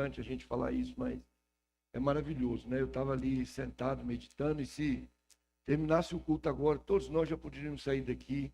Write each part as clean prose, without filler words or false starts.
a gente falar isso, mas é maravilhoso, né? Eu estava ali sentado, meditando, e se terminasse o culto agora, todos nós já poderíamos sair daqui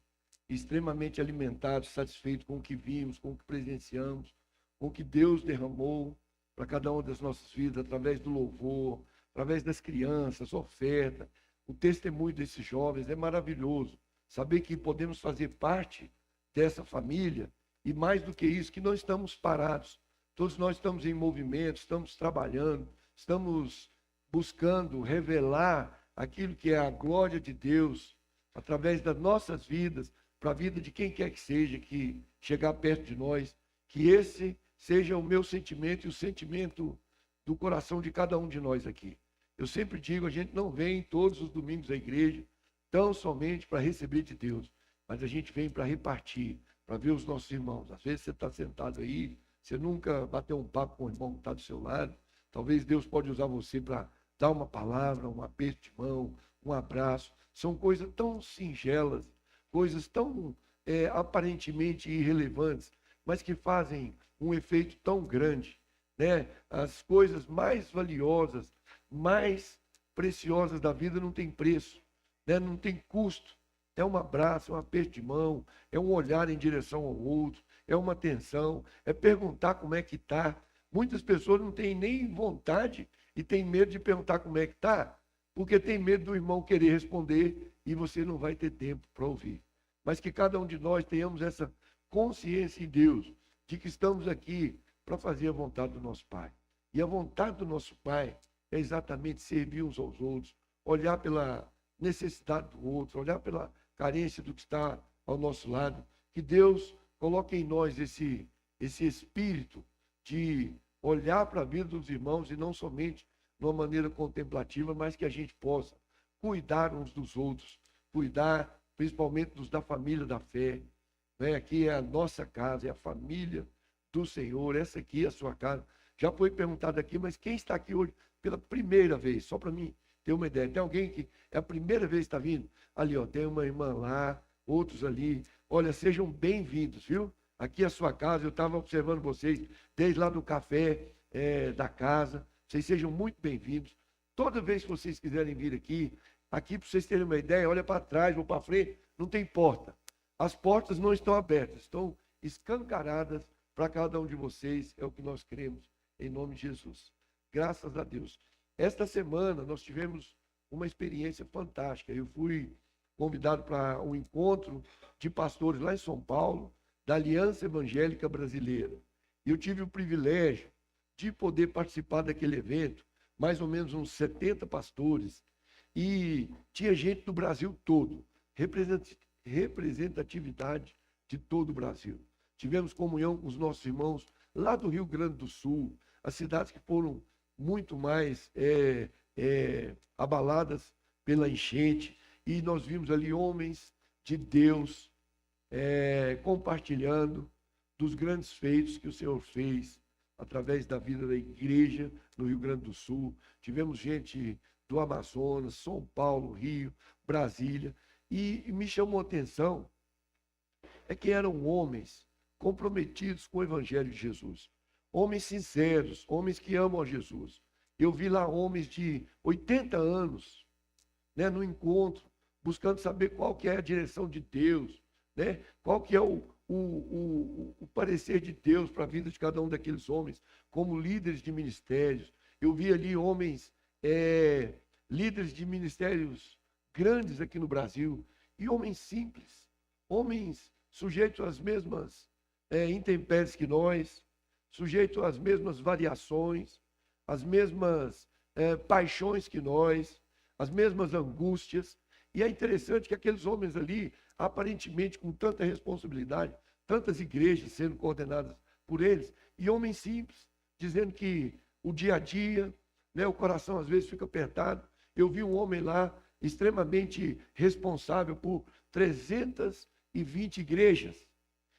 extremamente alimentados, satisfeitos com o que vimos, com o que presenciamos, com o que Deus derramou para cada uma das nossas vidas, através do louvor, através das crianças, oferta, o testemunho desses jovens. É maravilhoso saber que podemos fazer parte dessa família, e mais do que isso, que não estamos parados. Todos nós estamos em movimento, estamos trabalhando, estamos buscando revelar aquilo que é a glória de Deus através das nossas vidas, para a vida de quem quer que seja que chegar perto de nós. Que esse seja o meu sentimento e o sentimento do coração de cada um de nós aqui. Eu sempre digo, a gente não vem todos os domingos à igreja tão somente para receber de Deus, mas a gente vem para repartir, para ver os nossos irmãos. Às vezes você está sentado aí, você nunca bateu um papo com o irmão que está do seu lado. Talvez Deus pode usar você para dar uma palavra, um aperto de mão, um abraço. São coisas tão singelas, coisas tão aparentemente irrelevantes, mas que fazem um efeito tão grande, né? As coisas mais valiosas, mais preciosas da vida não tem preço, né? Não tem custo. É um abraço, é um aperto de mão, é um olhar em direção ao outro, é uma atenção, é perguntar como é que está. Muitas pessoas não têm nem vontade e têm medo de perguntar como é que está, porque tem medo do irmão querer responder e você não vai ter tempo para ouvir. Mas que cada um de nós tenhamos essa consciência em Deus, de que estamos aqui para fazer a vontade do nosso Pai. E a vontade do nosso Pai é exatamente servir uns aos outros, olhar pela necessidade do outro, olhar pela carência do que está ao nosso lado. Que Deus coloque em nós esse espírito de olhar para a vida dos irmãos e não somente de uma maneira contemplativa, mas que a gente possa cuidar uns dos outros, cuidar principalmente dos da família da fé. Né? Aqui é a nossa casa, é a família do Senhor, essa aqui é a sua casa. Já foi perguntado aqui, mas quem está aqui hoje pela primeira vez? Só para mim ter uma ideia. Tem alguém que é a primeira vez que está vindo? Ali, ó, tem uma irmã lá, outros ali. Olha, sejam bem-vindos, viu? Aqui é a sua casa, eu estava observando vocês desde lá do café da casa. Vocês sejam muito bem-vindos. Toda vez que vocês quiserem vir aqui para vocês terem uma ideia, olha para trás ou para frente, não tem porta. As portas não estão abertas, estão escancaradas para cada um de vocês. É o que nós queremos, em nome de Jesus. Graças a Deus. Esta semana nós tivemos uma experiência fantástica. Eu fui convidado para um encontro de pastores lá em São Paulo, da Aliança Evangélica Brasileira. E eu tive o privilégio de poder participar daquele evento, mais ou menos uns 70 pastores, e tinha gente do Brasil todo, representatividade de todo o Brasil. Tivemos comunhão com os nossos irmãos lá do Rio Grande do Sul, as cidades que foram muito mais abaladas pela enchente, e nós vimos ali homens de Deus compartilhando dos grandes feitos que o Senhor fez através da vida da igreja no Rio Grande do Sul. Tivemos gente do Amazonas, São Paulo, Rio, Brasília, e me chamou a atenção que eram homens comprometidos com o Evangelho de Jesus, homens sinceros, homens que amam a Jesus. Eu vi lá homens de 80 anos, né, no encontro, buscando saber qual que é a direção de Deus, né, qual que é o parecer de Deus para a vida de cada um daqueles homens, como líderes de ministérios. Eu vi ali homens, líderes de ministérios grandes aqui no Brasil, e homens simples, homens sujeitos às mesmas intempéries que nós, sujeitos às mesmas variações, às mesmas paixões que nós, as mesmas angústias. E é interessante que aqueles homens ali, aparentemente com tanta responsabilidade, tantas igrejas sendo coordenadas por eles, e homens simples, dizendo que o dia a dia, né, o coração às vezes fica apertado. Eu vi um homem lá extremamente responsável por 320 igrejas.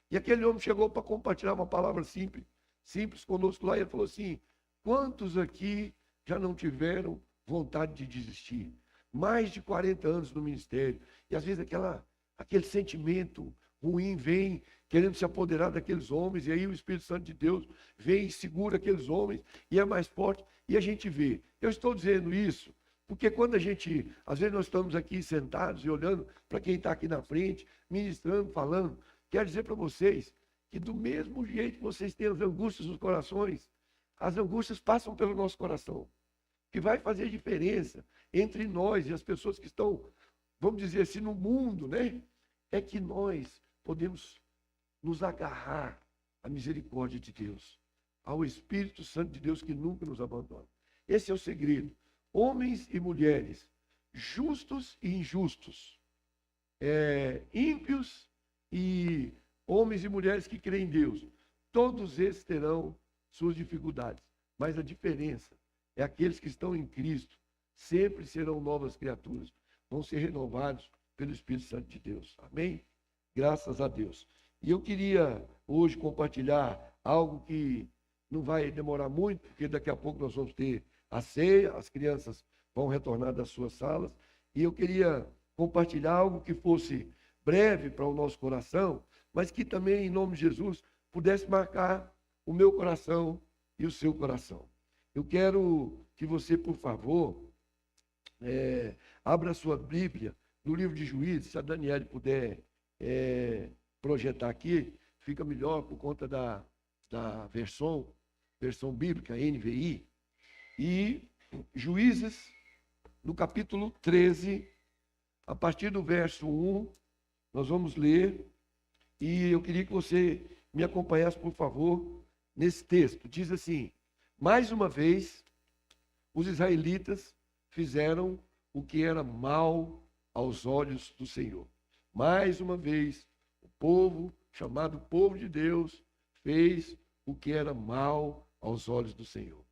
E aquele homem chegou para compartilhar uma palavra simples conosco lá, e ele falou assim: quantos aqui já não tiveram vontade de desistir? Mais de 40 anos no ministério, e às vezes aquele sentimento ruim vem, querendo se apoderar daqueles homens, e aí o Espírito Santo de Deus vem e segura aqueles homens, e é mais forte, e a gente vê. Eu estou dizendo isso porque quando a gente, às vezes nós estamos aqui sentados e olhando para quem está aqui na frente, ministrando, falando, quero dizer para vocês que do mesmo jeito que vocês têm as angústias nos corações, as angústias passam pelo nosso coração. O que vai fazer diferença entre nós e as pessoas que estão, vamos dizer assim, no mundo, né? É que nós podemos nos agarrar à misericórdia de Deus, ao Espírito Santo de Deus que nunca nos abandona. Esse é o segredo. Homens e mulheres, justos e injustos, ímpios e homens e mulheres que creem em Deus, todos esses terão suas dificuldades, mas a diferença é aqueles que estão em Cristo, sempre serão novas criaturas, vão ser renovados pelo Espírito Santo de Deus. Amém? Graças a Deus. E eu queria hoje compartilhar algo que não vai demorar muito, porque daqui a pouco nós vamos ter a ceia, as crianças vão retornar das suas salas, e eu queria compartilhar algo que fosse breve para o nosso coração, mas que também, em nome de Jesus, pudesse marcar o meu coração e o seu coração. Eu quero que você, por favor, abra a sua Bíblia no livro de Juízes, se a Daniele puder projetar aqui, fica melhor por conta da versão bíblica, NVI. E Juízes, no capítulo 13, a partir do verso 1, nós vamos ler, e eu queria que você me acompanhasse, por favor, nesse texto. Diz assim: mais uma vez, os israelitas fizeram o que era mal aos olhos do Senhor. Mais uma vez, o povo, chamado povo de Deus, fez o que era mal aos olhos do Senhor.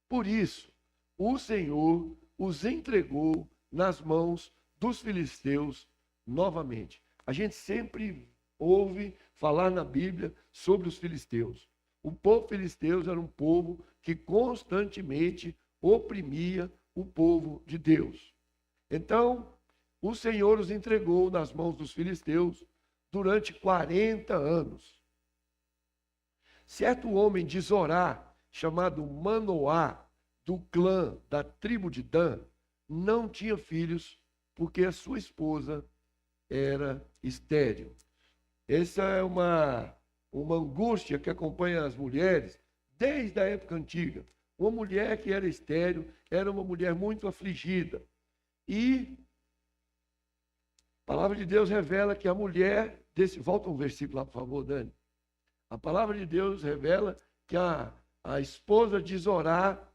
Por isso, o Senhor os entregou nas mãos dos filisteus novamente. A gente sempre ouve falar na Bíblia sobre os filisteus. O povo filisteu era um povo que constantemente oprimia o povo de Deus. Então, o Senhor os entregou nas mãos dos filisteus durante 40 anos. Certo homem de Zorá, chamado Manoá, do clã da tribo de Dan, não tinha filhos, porque a sua esposa era estéril. Essa é uma angústia que acompanha as mulheres desde a época antiga. Uma mulher que era estéril era uma mulher muito afligida. E a palavra de Deus revela que a mulher volta um versículo lá, por favor, Dani. A palavra de Deus revela que a esposa de Zorá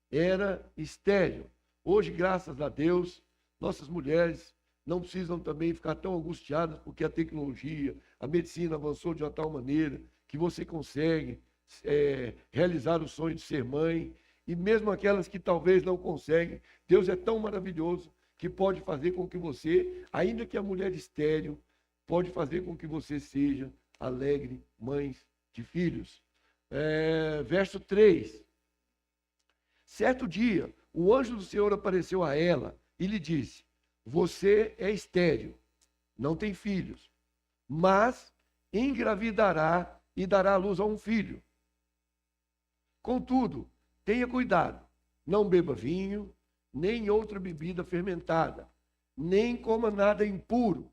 era estéril. Hoje, graças a Deus, nossas mulheres não precisam também ficar tão angustiadas, porque a tecnologia, a medicina avançou de uma tal maneira que você consegue realizar o sonho de ser mãe. E mesmo aquelas que talvez não conseguem, Deus é tão maravilhoso que pode fazer com que você, ainda que a mulher estéril, pode fazer com que você seja alegre mãe de filhos. Verso 3. Certo dia, o anjo do Senhor apareceu a ela e lhe disse: você é estéril, não tem filhos, mas engravidará e dará à luz a um filho. Contudo, tenha cuidado, não beba vinho, nem outra bebida fermentada, nem coma nada impuro.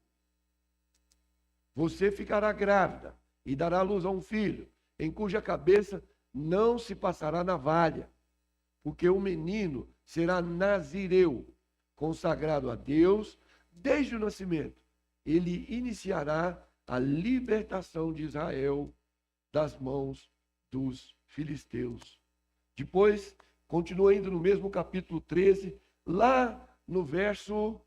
Você ficará grávida e dará à luz a um filho, em cuja cabeça não se passará navalha, porque o menino será nazireu, consagrado a Deus desde o nascimento. Ele iniciará a libertação de Israel das mãos dos filisteus. Depois, continua indo no mesmo capítulo 13, lá no verso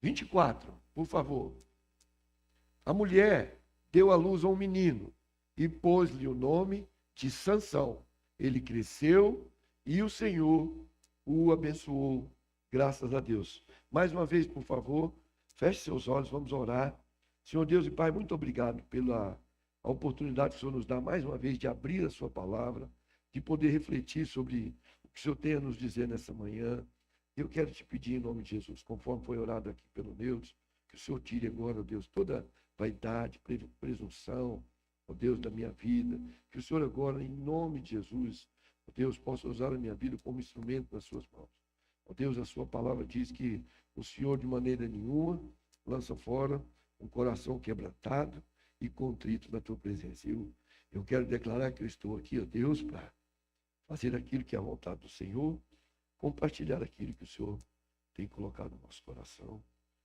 24, por favor. A mulher deu à luz a um menino e pôs-lhe o nome de Sansão. Ele cresceu e o Senhor o abençoou, graças a Deus. Mais uma vez, por favor, feche seus olhos, vamos orar. Senhor Deus e Pai, muito obrigado pela oportunidade que o Senhor nos dá mais uma vez de abrir a sua palavra, de poder refletir sobre o que o Senhor tem a nos dizer nessa manhã. Eu quero te pedir em nome de Jesus, conforme foi orado aqui pelo Deus, que o Senhor tire agora, Deus, toda vaidade, presunção, ó Deus, da minha vida. Que o Senhor agora, em nome de Jesus, ó Deus, possa usar a minha vida como instrumento nas suas mãos. Ó Deus, a sua palavra diz que o Senhor de maneira nenhuma lança fora um coração quebrantado e contrito na tua presença. Eu quero declarar que eu estou aqui, ó Deus, para fazer aquilo que é a vontade do Senhor, compartilhar aquilo que o Senhor tem colocado no nosso coração.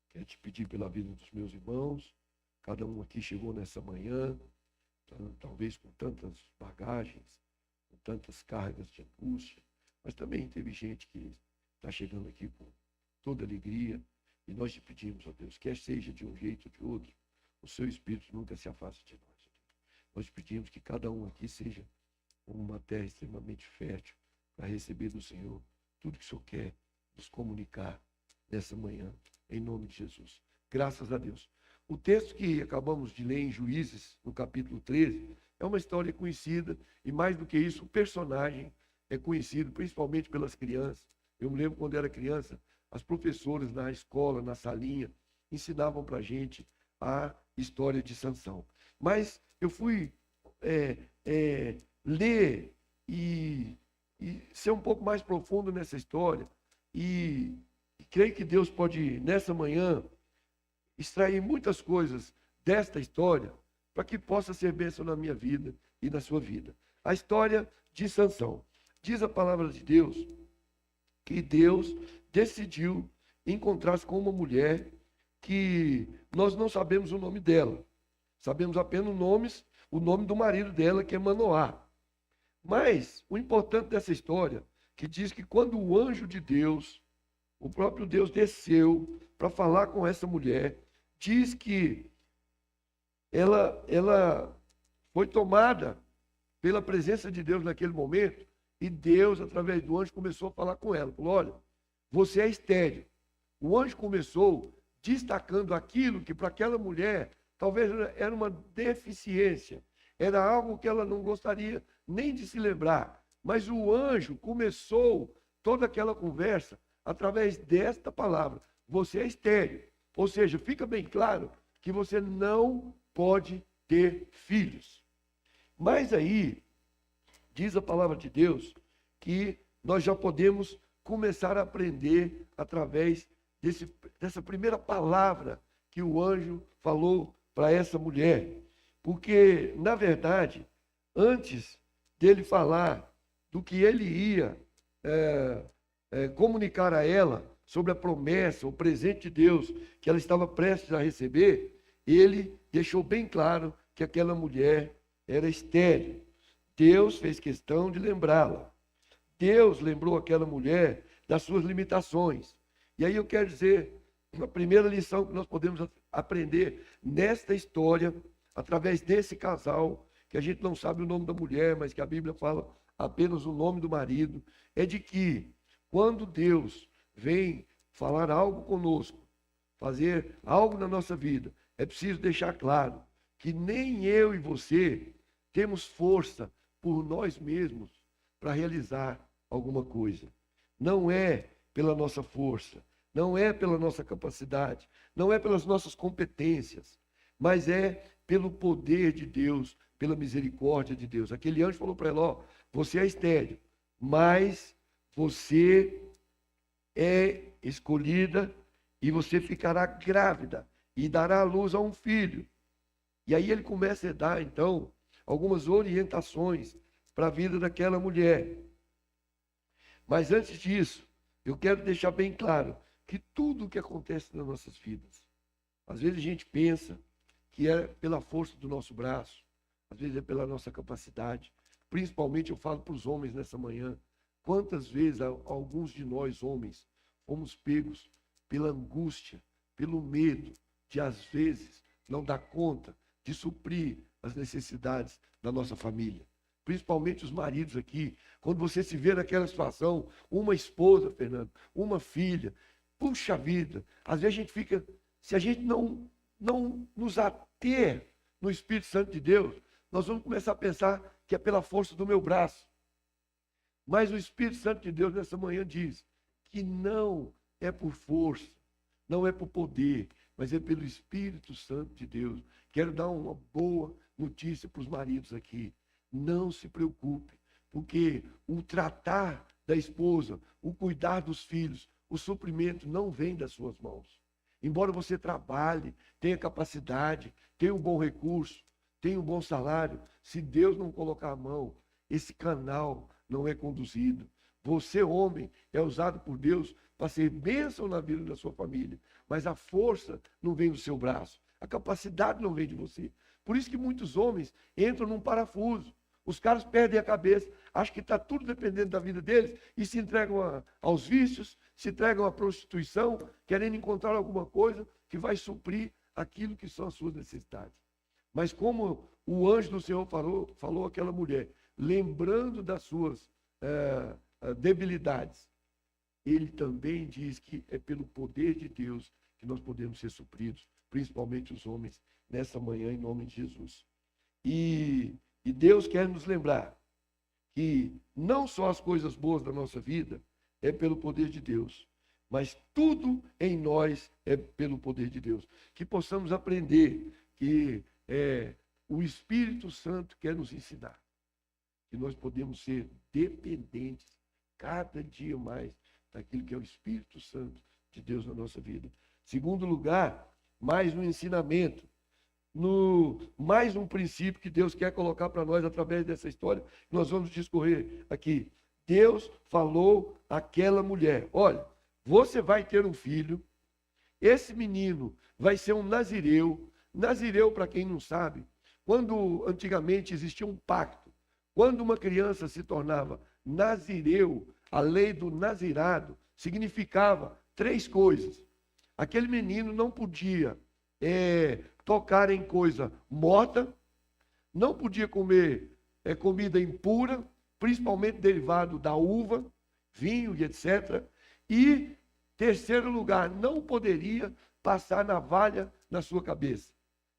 Quero te pedir pela vida dos meus irmãos. Cada um aqui chegou nessa manhã, talvez com tantas bagagens, com tantas cargas de angústia, mas também teve gente que está chegando aqui com toda alegria. E nós te pedimos, ó Deus, quer seja de um jeito ou de outro, o seu Espírito nunca se afaste de nós. Nós pedimos que cada um aqui seja uma terra extremamente fértil para receber do Senhor tudo que o Senhor quer nos comunicar nessa manhã, em nome de Jesus. Graças a Deus. O texto que acabamos de ler em Juízes, no capítulo 13, é uma história conhecida e, mais do que isso, o personagem é conhecido principalmente pelas crianças. Eu me lembro quando era criança, as professoras na escola, na salinha, ensinavam para a gente a história de Sansão. Mas eu fui ler e ser um pouco mais profundo nessa história e creio que Deus pode, nessa manhã, extrair muitas coisas desta história para que possa ser bênção na minha vida e na sua vida. A história de Sansão. Diz a palavra de Deus que Deus decidiu encontrar-se com uma mulher que nós não sabemos o nome dela. Sabemos apenas o nome do marido dela, que é Manoá. Mas o importante dessa história, que diz que quando o anjo de Deus, o próprio Deus desceu para falar com essa mulher, diz que ela foi tomada pela presença de Deus naquele momento, e Deus, através do anjo, começou a falar com ela. Falou, olha, você é estéril. O anjo começou destacando aquilo que para aquela mulher talvez era uma deficiência, era algo que ela não gostaria nem de se lembrar. Mas o anjo começou toda aquela conversa através desta palavra, você é estéril. Ou seja, fica bem claro que você não pode ter filhos. Mas aí, diz a palavra de Deus, que nós já podemos começar a aprender através dessa primeira palavra que o anjo falou para essa mulher. Porque, na verdade, antes dele falar do que ele ia comunicar a ela sobre a promessa, o presente de Deus que ela estava prestes a receber, ele deixou bem claro que aquela mulher era estéril. Deus fez questão de lembrá-la. Deus lembrou aquela mulher das suas limitações. E aí eu quero dizer, a primeira lição que nós podemos aprender nesta história, através desse casal, que a gente não sabe o nome da mulher, mas que a Bíblia fala apenas o nome do marido, é de que quando Deus vem falar algo conosco, fazer algo na nossa vida, é preciso deixar claro que nem eu e você temos força por nós mesmos para realizar alguma coisa. Não é pela nossa força, não é pela nossa capacidade, não é pelas nossas competências, mas é pelo poder de Deus, pela misericórdia de Deus. Aquele anjo falou para ela, ó, você é estéril, mas você é escolhida e você ficará grávida e dará à luz a um filho. E aí ele começa a dar, então, algumas orientações para a vida daquela mulher. Mas antes disso, eu quero deixar bem claro que tudo o que acontece nas nossas vidas, às vezes a gente pensa que é pela força do nosso braço, às vezes é pela nossa capacidade. Principalmente eu falo para os homens nessa manhã, quantas vezes alguns de nós homens fomos pegos pela angústia, pelo medo de às vezes não dar conta de suprir as necessidades da nossa família. Principalmente os maridos aqui, quando você se vê naquela situação, uma esposa, Fernando, uma filha, puxa vida, às vezes a gente fica, se a gente não nos ater no Espírito Santo de Deus, nós vamos começar a pensar que é pela força do meu braço. Mas o Espírito Santo de Deus nessa manhã diz que não é por força, não é por poder, mas é pelo Espírito Santo de Deus. Quero dar uma boa notícia para os maridos aqui. Não se preocupe, porque o tratar da esposa, o cuidar dos filhos, o suprimento não vem das suas mãos. Embora você trabalhe, tenha capacidade, tenha um bom recurso, tenha um bom salário, se Deus não colocar a mão, esse canal não é conduzido. Você, homem, é usado por Deus para ser bênção na vida da sua família, mas a força não vem do seu braço, a capacidade não vem de você. Por isso que muitos homens entram num parafuso. Os caras perdem a cabeça, acham que está tudo dependendo da vida deles e se entregam aos vícios, se entregam à prostituição, querendo encontrar alguma coisa que vai suprir aquilo que são as suas necessidades. Mas como o anjo do Senhor falou àquela mulher, lembrando das suas debilidades, ele também diz que é pelo poder de Deus que nós podemos ser supridos, principalmente os homens, nessa manhã, em nome de Jesus. E Deus quer nos lembrar que não só as coisas boas da nossa vida é pelo poder de Deus, mas tudo em nós é pelo poder de Deus. Que possamos aprender que o Espírito Santo quer nos ensinar, que nós podemos ser dependentes cada dia mais daquilo que é o Espírito Santo de Deus na nossa vida. Segundo lugar, mais um ensinamento. Mais um princípio que Deus quer colocar para nós através dessa história, que nós vamos discorrer aqui. Deus falou àquela mulher: olha, você vai ter um filho, esse menino vai ser um nazireu. Nazireu, para quem não sabe, quando antigamente existia um pacto, quando uma criança se tornava nazireu, a lei do nazirado significava 3 coisas. Aquele menino não podia tocar em coisa morta, não podia comer comida impura, principalmente derivado da uva, vinho e etc. E, terceiro lugar, não poderia passar navalha na sua cabeça.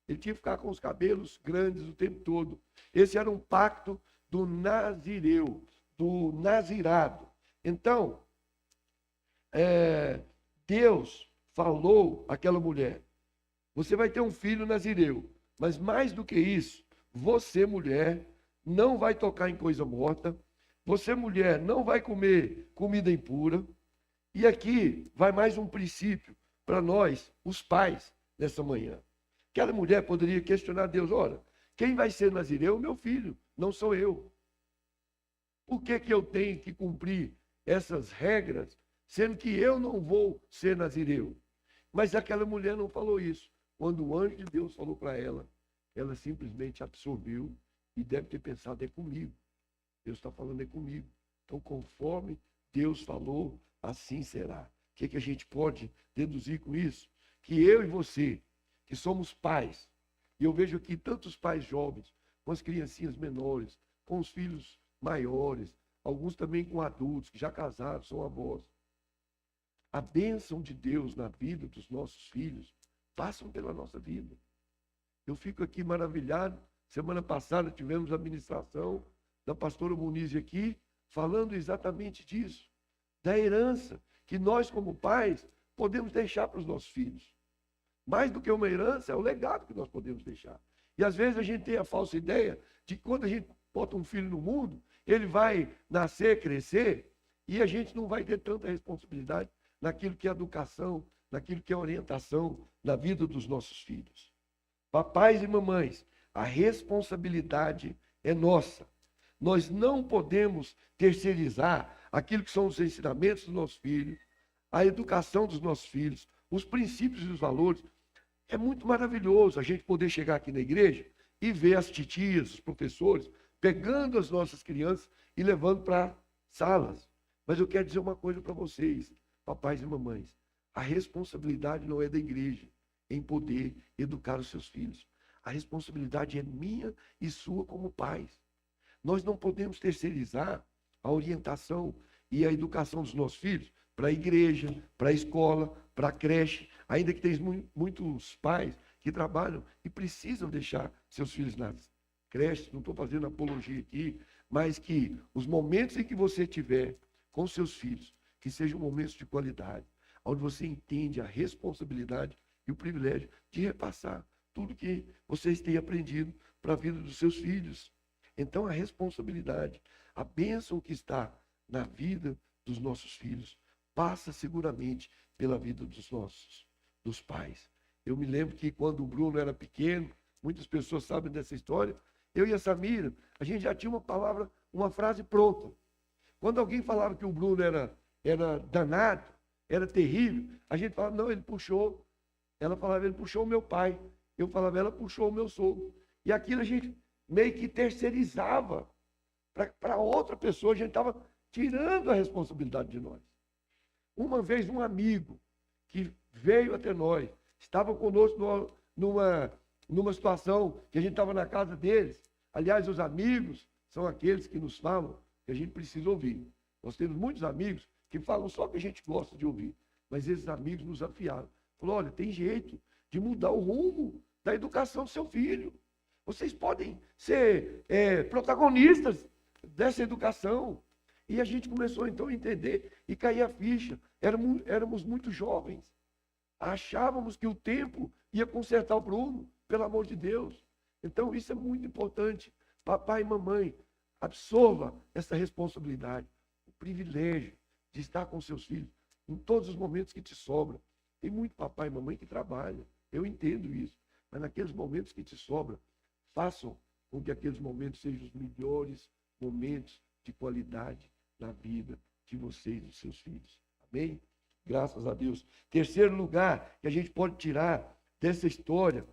Ele tinha que ficar com os cabelos grandes o tempo todo. Esse era um pacto do nazireu, do nazirado. Então, Deus falou àquela mulher: você vai ter um filho nazireu, mas mais do que isso, você, mulher, não vai tocar em coisa morta, você, mulher, não vai comer comida impura. E aqui vai mais um princípio para nós, os pais, nessa manhã. Aquela mulher poderia questionar Deus: olha, quem vai ser nazireu? Meu filho, não sou eu. Por que eu tenho que cumprir essas regras, sendo que eu não vou ser nazireu? Mas aquela mulher não falou isso. Quando o anjo de Deus falou para ela, ela simplesmente absorveu e deve ter pensado: é comigo. Deus está falando, é comigo. Então, conforme Deus falou, assim será. O que a gente pode deduzir com isso? Que eu e você, que somos pais, e eu vejo aqui tantos pais jovens, com as criancinhas menores, com os filhos maiores, alguns também com adultos, que já casaram, são avós. A bênção de Deus na vida dos nossos filhos passam pela nossa vida. Eu fico aqui maravilhado. Semana passada tivemos a ministração da pastora Muniz aqui, falando exatamente disso, da herança que nós, como pais, podemos deixar para os nossos filhos. Mais do que uma herança, é o legado que nós podemos deixar. E às vezes a gente tem a falsa ideia de que quando a gente bota um filho no mundo, ele vai nascer, crescer, e a gente não vai ter tanta responsabilidade naquilo que é educação, naquilo que é orientação na vida dos nossos filhos. Papais e mamães, a responsabilidade é nossa. Nós não podemos terceirizar aquilo que são os ensinamentos dos nossos filhos, a educação dos nossos filhos, os princípios e os valores. É muito maravilhoso a gente poder chegar aqui na igreja e ver as titias, os professores, pegando as nossas crianças e levando para salas. Mas eu quero dizer uma coisa para vocês, papais e mamães: a responsabilidade não é da igreja em poder educar os seus filhos. A responsabilidade é minha e sua como pais. Nós não podemos terceirizar a orientação e a educação dos nossos filhos para a igreja, para a escola, para a creche, ainda que tem muitos pais que trabalham e precisam deixar seus filhos nas creches. Não estou fazendo apologia aqui, mas que os momentos em que você tiver com seus filhos, que sejam momentos de qualidade, onde você entende a responsabilidade e o privilégio de repassar tudo que vocês têm aprendido para a vida dos seus filhos. Então, a responsabilidade, a bênção que está na vida dos nossos filhos, passa seguramente pela vida dos pais. Eu me lembro que quando o Bruno era pequeno, muitas pessoas sabem dessa história, eu e a Samira, a gente já tinha uma palavra, uma frase pronta. Quando alguém falava que o Bruno era danado, era terrível, a gente falava, não, ele puxou. Ela falava, ele puxou o meu pai. Eu falava, ela puxou o meu sogro. E aquilo a gente meio que terceirizava para outra pessoa, a gente estava tirando a responsabilidade de nós. Uma vez um amigo que veio até nós, estava conosco numa situação que a gente estava na casa deles. Aliás, os amigos são aqueles que nos falam que a gente precisa ouvir. Nós temos muitos amigos que falam só que a gente gosta de ouvir. Mas esses amigos nos afiaram. Falaram, olha, tem jeito de mudar o rumo da educação do seu filho. Vocês podem ser protagonistas dessa educação. E a gente começou então a entender e cair a ficha. Éramos muito jovens. Achávamos que o tempo ia consertar o Bruno, pelo amor de Deus. Então isso é muito importante. Papai e mamãe, absorva essa responsabilidade, o privilégio de estar com seus filhos em todos os momentos que te sobram. Tem muito papai e mamãe que trabalham, eu entendo isso. Mas naqueles momentos que te sobram, façam com que aqueles momentos sejam os melhores momentos de qualidade na vida de vocês e dos seus filhos. Amém? Graças a Deus. Terceiro lugar que a gente pode tirar dessa história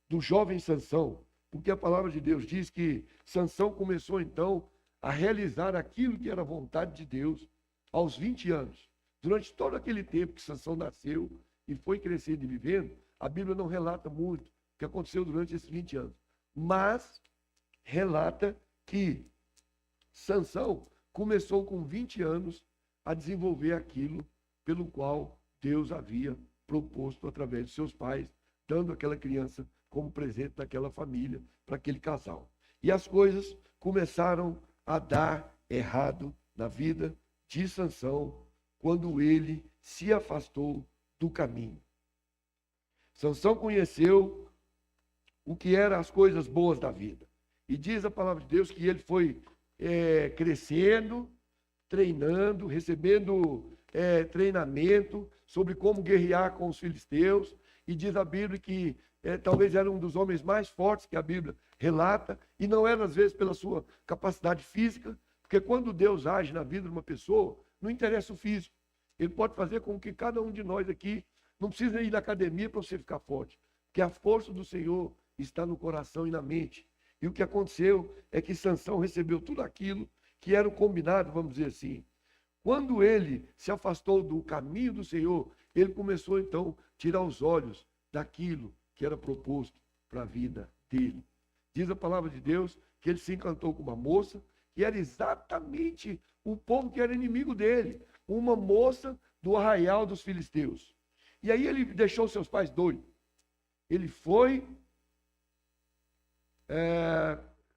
do jovem Sansão, porque a palavra de Deus diz que Sansão começou então a realizar aquilo que era a vontade de Deus aos 20 anos. Durante todo aquele tempo que Sansão nasceu e foi crescendo e vivendo, a Bíblia não relata muito o que aconteceu durante esses 20 anos, mas relata que Sansão começou com 20 anos a desenvolver aquilo pelo qual Deus havia proposto através de seus pais, dando aquela criança como presente daquela família, para aquele casal. E as coisas começaram a dar errado na vida de Sansão, quando ele se afastou do caminho. Sansão conheceu o que eram as coisas boas da vida. E diz a palavra de Deus que ele foi crescendo, treinando, recebendo treinamento sobre como guerrear com os filisteus. E diz a Bíblia que talvez era um dos homens mais fortes que a Bíblia relata, e não era às vezes pela sua capacidade física, porque quando Deus age na vida de uma pessoa, não interessa o físico. Ele pode fazer com que cada um de nós aqui não precisa ir na academia para você ficar forte, porque a força do Senhor está no coração e na mente. E o que aconteceu é que Sansão recebeu tudo aquilo que era o combinado, vamos dizer assim. Quando ele se afastou do caminho do Senhor, ele começou então a tirar os olhos daquilo que era proposto para a vida dele. Diz a palavra de Deus que ele se encantou com uma moça que era exatamente o povo que era inimigo dele, uma moça do arraial dos filisteus. E aí ele deixou seus pais doidos. Ele foi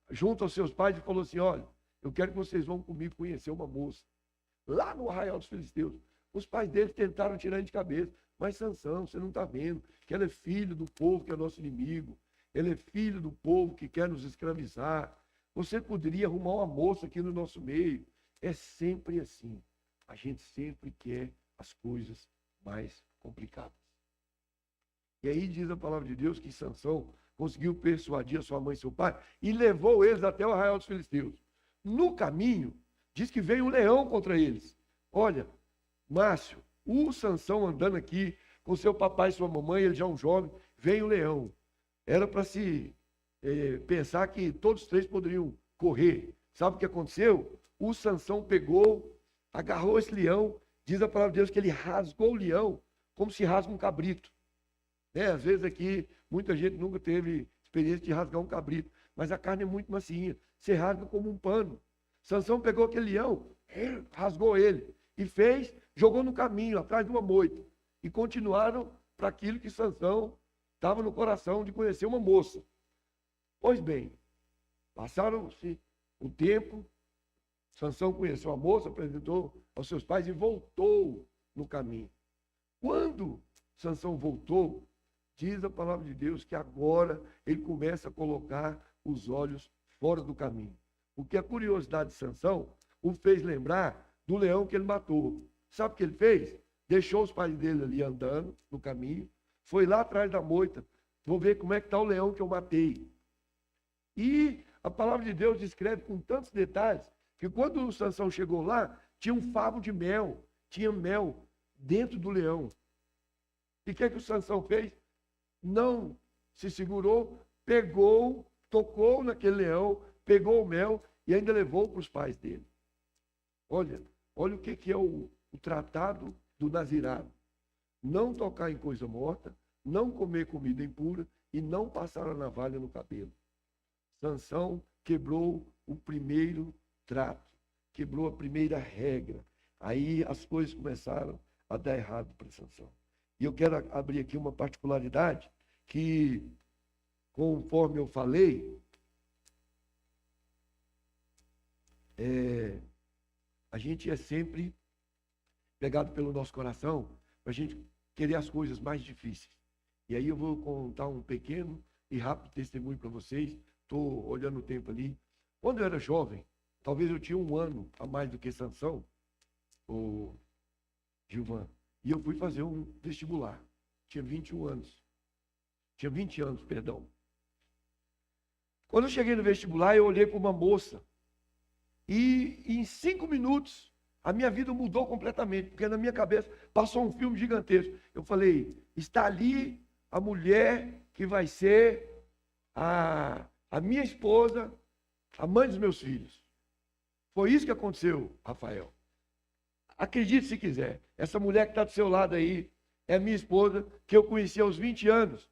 junto aos seus pais e falou assim, olha, eu quero que vocês vão comigo conhecer uma moça lá no arraial dos filisteus. Os pais dele tentaram tirar ele de cabeça, mas Sansão, você não está vendo que ela é filho do povo que é nosso inimigo, ela é filho do povo que quer nos escravizar. Você poderia arrumar uma moça aqui no nosso meio. É sempre assim. A gente sempre quer as coisas mais complicadas. E aí diz a palavra de Deus que Sansão conseguiu persuadir a sua mãe e seu pai e levou eles até o arraial dos filisteus. No caminho, diz que veio um leão contra eles. Olha, Márcio, o Sansão andando aqui com seu papai e sua mamãe, ele já é um jovem, veio o leão. Era para se pensar que todos os três poderiam correr. Sabe o que aconteceu? O Sansão pegou, agarrou esse leão, diz a palavra de Deus que ele rasgou o leão como se rasga um cabrito. Às vezes aqui, muita gente nunca teve experiência de rasgar um cabrito, mas a carne é muito macia, você rasga como um pano. Sansão pegou aquele leão, rasgou ele e jogou no caminho, atrás de uma moita. E continuaram para aquilo que Sansão estava no coração de conhecer uma moça. Pois bem, passaram-se o tempo, Sansão conheceu a moça, apresentou aos seus pais e voltou no caminho. Quando Sansão voltou, diz a palavra de Deus que agora ele começa a colocar os olhos fora do caminho. Porque a curiosidade de Sansão o fez lembrar do leão que ele matou. Sabe o que ele fez? Deixou os pais dele ali andando no caminho, foi lá atrás da moita, vou ver como é que está o leão que eu matei. E a palavra de Deus descreve com tantos detalhes que quando o Sansão chegou lá, tinha um favo de mel, tinha mel dentro do leão. E o que é que o Sansão fez? Não se segurou, pegou, tocou naquele leão, pegou o mel e ainda levou para os pais dele. Olha o que é o tratado do Nazirado. Não tocar em coisa morta, não comer comida impura e não passar a navalha no cabelo. Sansão quebrou o primeiro trato, quebrou a primeira regra. Aí as coisas começaram a dar errado para Sansão. E eu quero abrir aqui uma particularidade que, conforme eu falei, a gente é sempre pegado pelo nosso coração para a gente querer as coisas mais difíceis. E aí eu vou contar um pequeno e rápido testemunho para vocês. Estou olhando o tempo ali. Quando eu era jovem, talvez eu tinha 1 ano a mais do que Sansão, ou Gilvan, e eu fui fazer um vestibular. Tinha 21 anos. Tinha 20 anos, perdão. Quando eu cheguei no vestibular, eu olhei para uma moça. E em 5 minutos, a minha vida mudou completamente, porque na minha cabeça passou um filme gigantesco. Eu falei, está ali a mulher que vai ser a minha esposa, a mãe dos meus filhos. Foi isso que aconteceu, Rafael. Acredite se quiser, essa mulher que está do seu lado aí é minha esposa, que eu conheci aos 20 anos.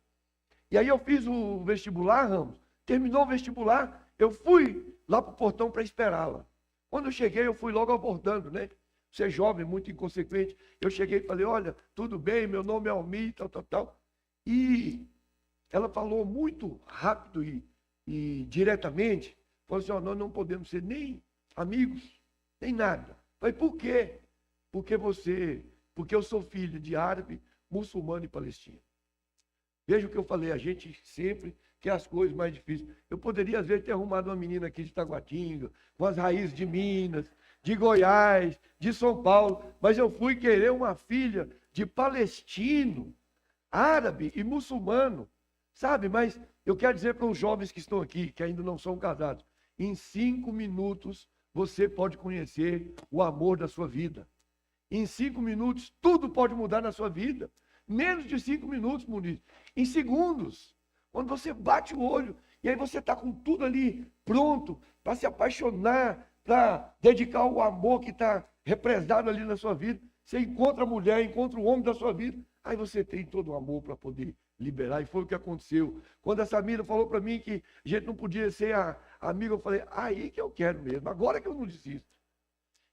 E aí eu fiz o vestibular, Ramos, terminou o vestibular, eu fui lá para o portão para esperá-la. Quando eu cheguei, eu fui logo abordando, né? Você é jovem, muito inconsequente. Eu cheguei e falei, olha, tudo bem, meu nome é Almir, tal. E ela falou muito rápido e diretamente, falou assim, nós não podemos ser nem amigos, nem nada. Falei, por quê? Porque eu sou filho de árabe, muçulmano e palestino. Veja o que eu falei, a gente sempre quer as coisas mais difíceis. Eu poderia, às vezes, ter arrumado uma menina aqui de Taguatinga, com as raízes de Minas, de Goiás, de São Paulo, mas eu fui querer uma filha de palestino, árabe e muçulmano, sabe? Mas eu quero dizer para os jovens que estão aqui, que ainda não são casados, em 5 minutos você pode conhecer o amor da sua vida. Em 5 minutos, tudo pode mudar na sua vida. Menos de 5 minutos, Muniz. Em segundos. Quando você bate o olho, e aí você está com tudo ali pronto para se apaixonar, para dedicar o amor que está represado ali na sua vida. Você encontra a mulher, encontra o homem da sua vida. Aí você tem todo o amor para poder liberar. E foi o que aconteceu. Quando essa amiga falou para mim que a gente não podia ser amiga, eu falei, aí que eu quero mesmo. Agora que eu não desisto.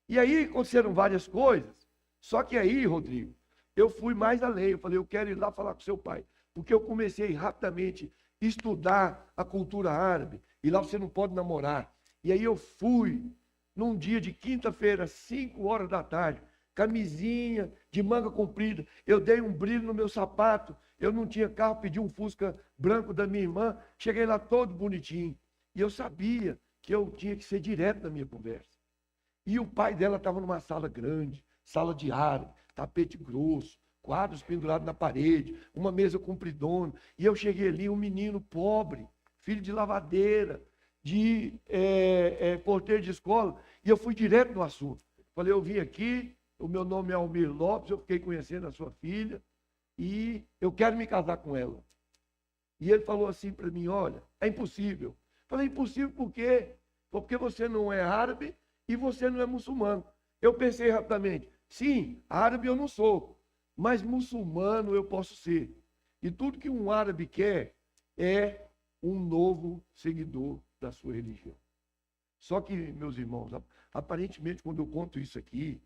E aí aconteceram várias coisas. Só que aí, Rodrigo, eu fui mais além. Eu falei, eu quero ir lá falar com seu pai. Porque eu comecei rapidamente a estudar a cultura árabe. E lá você não pode namorar. E aí eu fui, num dia de quinta-feira, 5 horas da tarde, camisinha de manga comprida. Eu dei um brilho no meu sapato. Eu não tinha carro, pedi um Fusca branco da minha irmã. Cheguei lá todo bonitinho. E eu sabia que eu tinha que ser direto na minha conversa. E o pai dela estava numa sala grande, sala de árabe, tapete grosso, quadros pendurados na parede, uma mesa compridona. E eu cheguei ali, um menino pobre, filho de lavadeira, de porteiro de escola, e eu fui direto no assunto. Falei, eu vim aqui, o meu nome é Almir Lopes, eu fiquei conhecendo a sua filha, e eu quero me casar com ela. E ele falou assim para mim, olha, é impossível. Falei, impossível por quê? Porque você não é árabe e você não é muçulmano. Eu pensei rapidamente, sim, árabe eu não sou, mas muçulmano eu posso ser. E tudo que um árabe quer é um novo seguidor da sua religião. Só que, meus irmãos, aparentemente, quando eu conto isso aqui,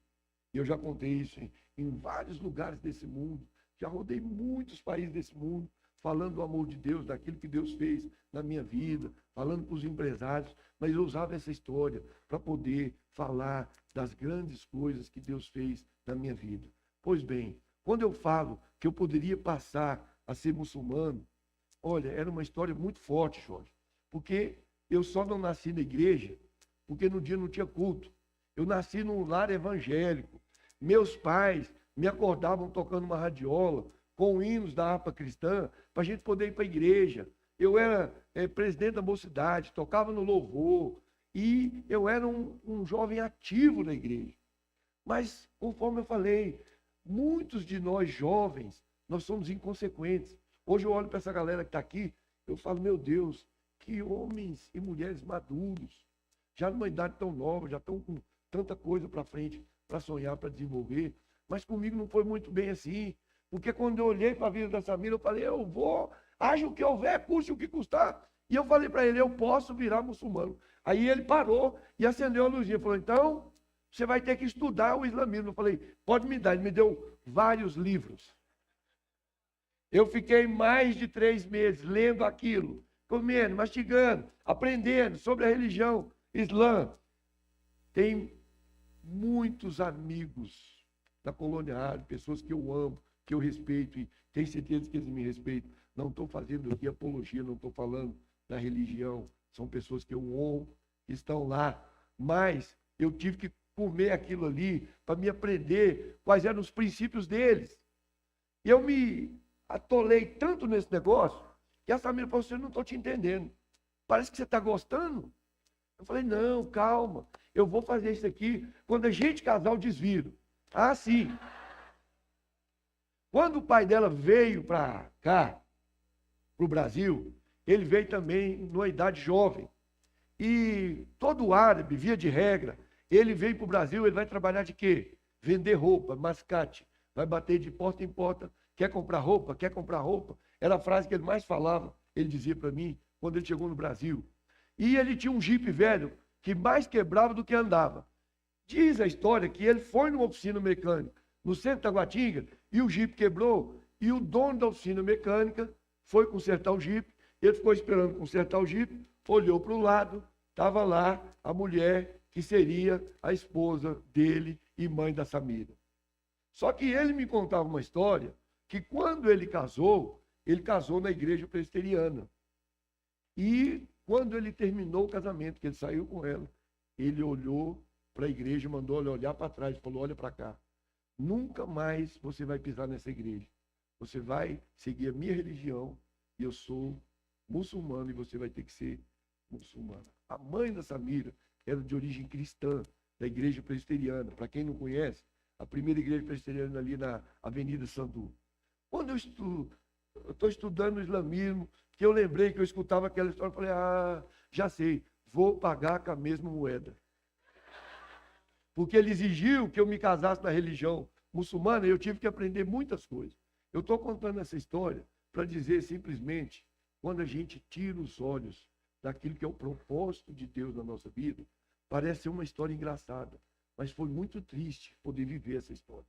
e eu já contei isso em vários lugares desse mundo, já rodei muitos países desse mundo, falando do amor de Deus, daquilo que Deus fez na minha vida, falando para os empresários, mas eu usava essa história para poder falar das grandes coisas que Deus fez na minha vida. Pois bem, quando eu falo que eu poderia passar a ser muçulmano, olha, era uma história muito forte, Jorge, porque eu só não nasci na igreja porque no dia não tinha culto. Eu nasci num lar evangélico. Meus pais me acordavam tocando uma radiola com hinos da harpa cristã para a gente poder ir para a igreja. Eu era presidente da mocidade, tocava no louvor e eu era um jovem ativo na igreja. Mas, conforme eu falei, muitos de nós jovens, nós somos inconsequentes. Hoje eu olho para essa galera que está aqui, eu falo, meu Deus, que homens e mulheres maduros, já numa idade tão nova, já estão com tanta coisa para frente, para sonhar, para desenvolver. Mas comigo não foi muito bem assim, porque quando eu olhei para a vida da Samira, eu falei, eu vou, haja o que houver, custe o que custar. E eu falei para ele, eu posso virar muçulmano. Aí ele parou e acendeu a luzinha, falou, então, você vai ter que estudar o islamismo. Eu falei, pode me dar. Ele me deu vários livros. Eu fiquei mais de 3 meses lendo aquilo, comendo, mastigando, aprendendo sobre a religião islã. Tem muitos amigos da colônia árabe, pessoas que eu amo, que eu respeito e tenho certeza que eles me respeitam. Não estou fazendo aqui apologia, não estou falando da religião. São pessoas que eu honro, que estão lá. Mas eu tive que comer aquilo ali para me aprender quais eram os princípios deles. E eu me atolei tanto nesse negócio que a Samira falou assim, eu não estou te entendendo. Parece que você está gostando. Eu falei, não, calma. Eu vou fazer isso aqui quando a gente casar o desviro. Ah, sim. Quando o pai dela veio para cá, para o Brasil, ele veio também numa idade jovem. E todo árabe, via de regra, ele veio para o Brasil, ele vai trabalhar de quê? Vender roupa, mascate. Vai bater de porta em porta. Quer comprar roupa? Quer comprar roupa? Era a frase que ele mais falava, ele dizia para mim, quando ele chegou no Brasil. E ele tinha um jipe velho, que mais quebrava do que andava. Diz a história que ele foi numa oficina mecânica, no centro da Guatinga, e o jipe quebrou, e o dono da oficina mecânica foi consertar o jipe, ele ficou esperando consertar o jipe, olhou para o lado, estava lá a mulher que seria a esposa dele e mãe da Samira. Só que ele me contava uma história que quando ele casou na igreja presbiteriana. E quando ele terminou o casamento, que ele saiu com ela, ele olhou para a igreja, mandou ela olhar para trás, falou, olha para cá. Nunca mais você vai pisar nessa igreja. Você vai seguir a minha religião e eu sou muçulmano e você vai ter que ser muçulmana. A mãe da Samira era de origem cristã, da igreja presbiteriana. Para quem não conhece, a primeira igreja presbiteriana ali na Avenida Sandu. Quando eu estou estudando o islamismo, que eu lembrei que eu escutava aquela história, eu falei, já sei, vou pagar com a mesma moeda. Porque ele exigiu que eu me casasse na religião muçulmana e eu tive que aprender muitas coisas. Eu estou contando essa história para dizer simplesmente, quando a gente tira os olhos daquilo que é o propósito de Deus na nossa vida, parece ser uma história engraçada, mas foi muito triste poder viver essa história.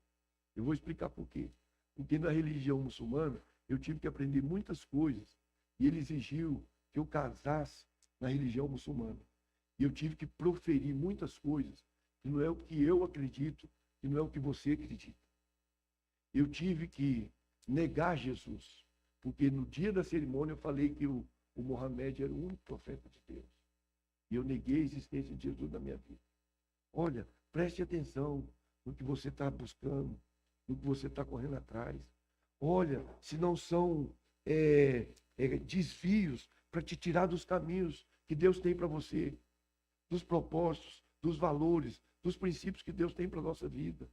Eu vou explicar por quê. Porque na religião muçulmana, eu tive que aprender muitas coisas e ele exigiu que eu casasse na religião muçulmana. E eu tive que proferir muitas coisas que não é o que eu acredito, que não é o que você acredita. Eu tive que negar Jesus, porque no dia da cerimônia eu falei que o Mohamed era o único profeta de Deus. E eu neguei a existência de Jesus na minha vida. Olha, preste atenção no que você está buscando, no que você está correndo atrás. Olha, se não são desvios para te tirar dos caminhos que Deus tem para você, dos propósitos, dos valores, dos princípios que Deus tem para a nossa vida.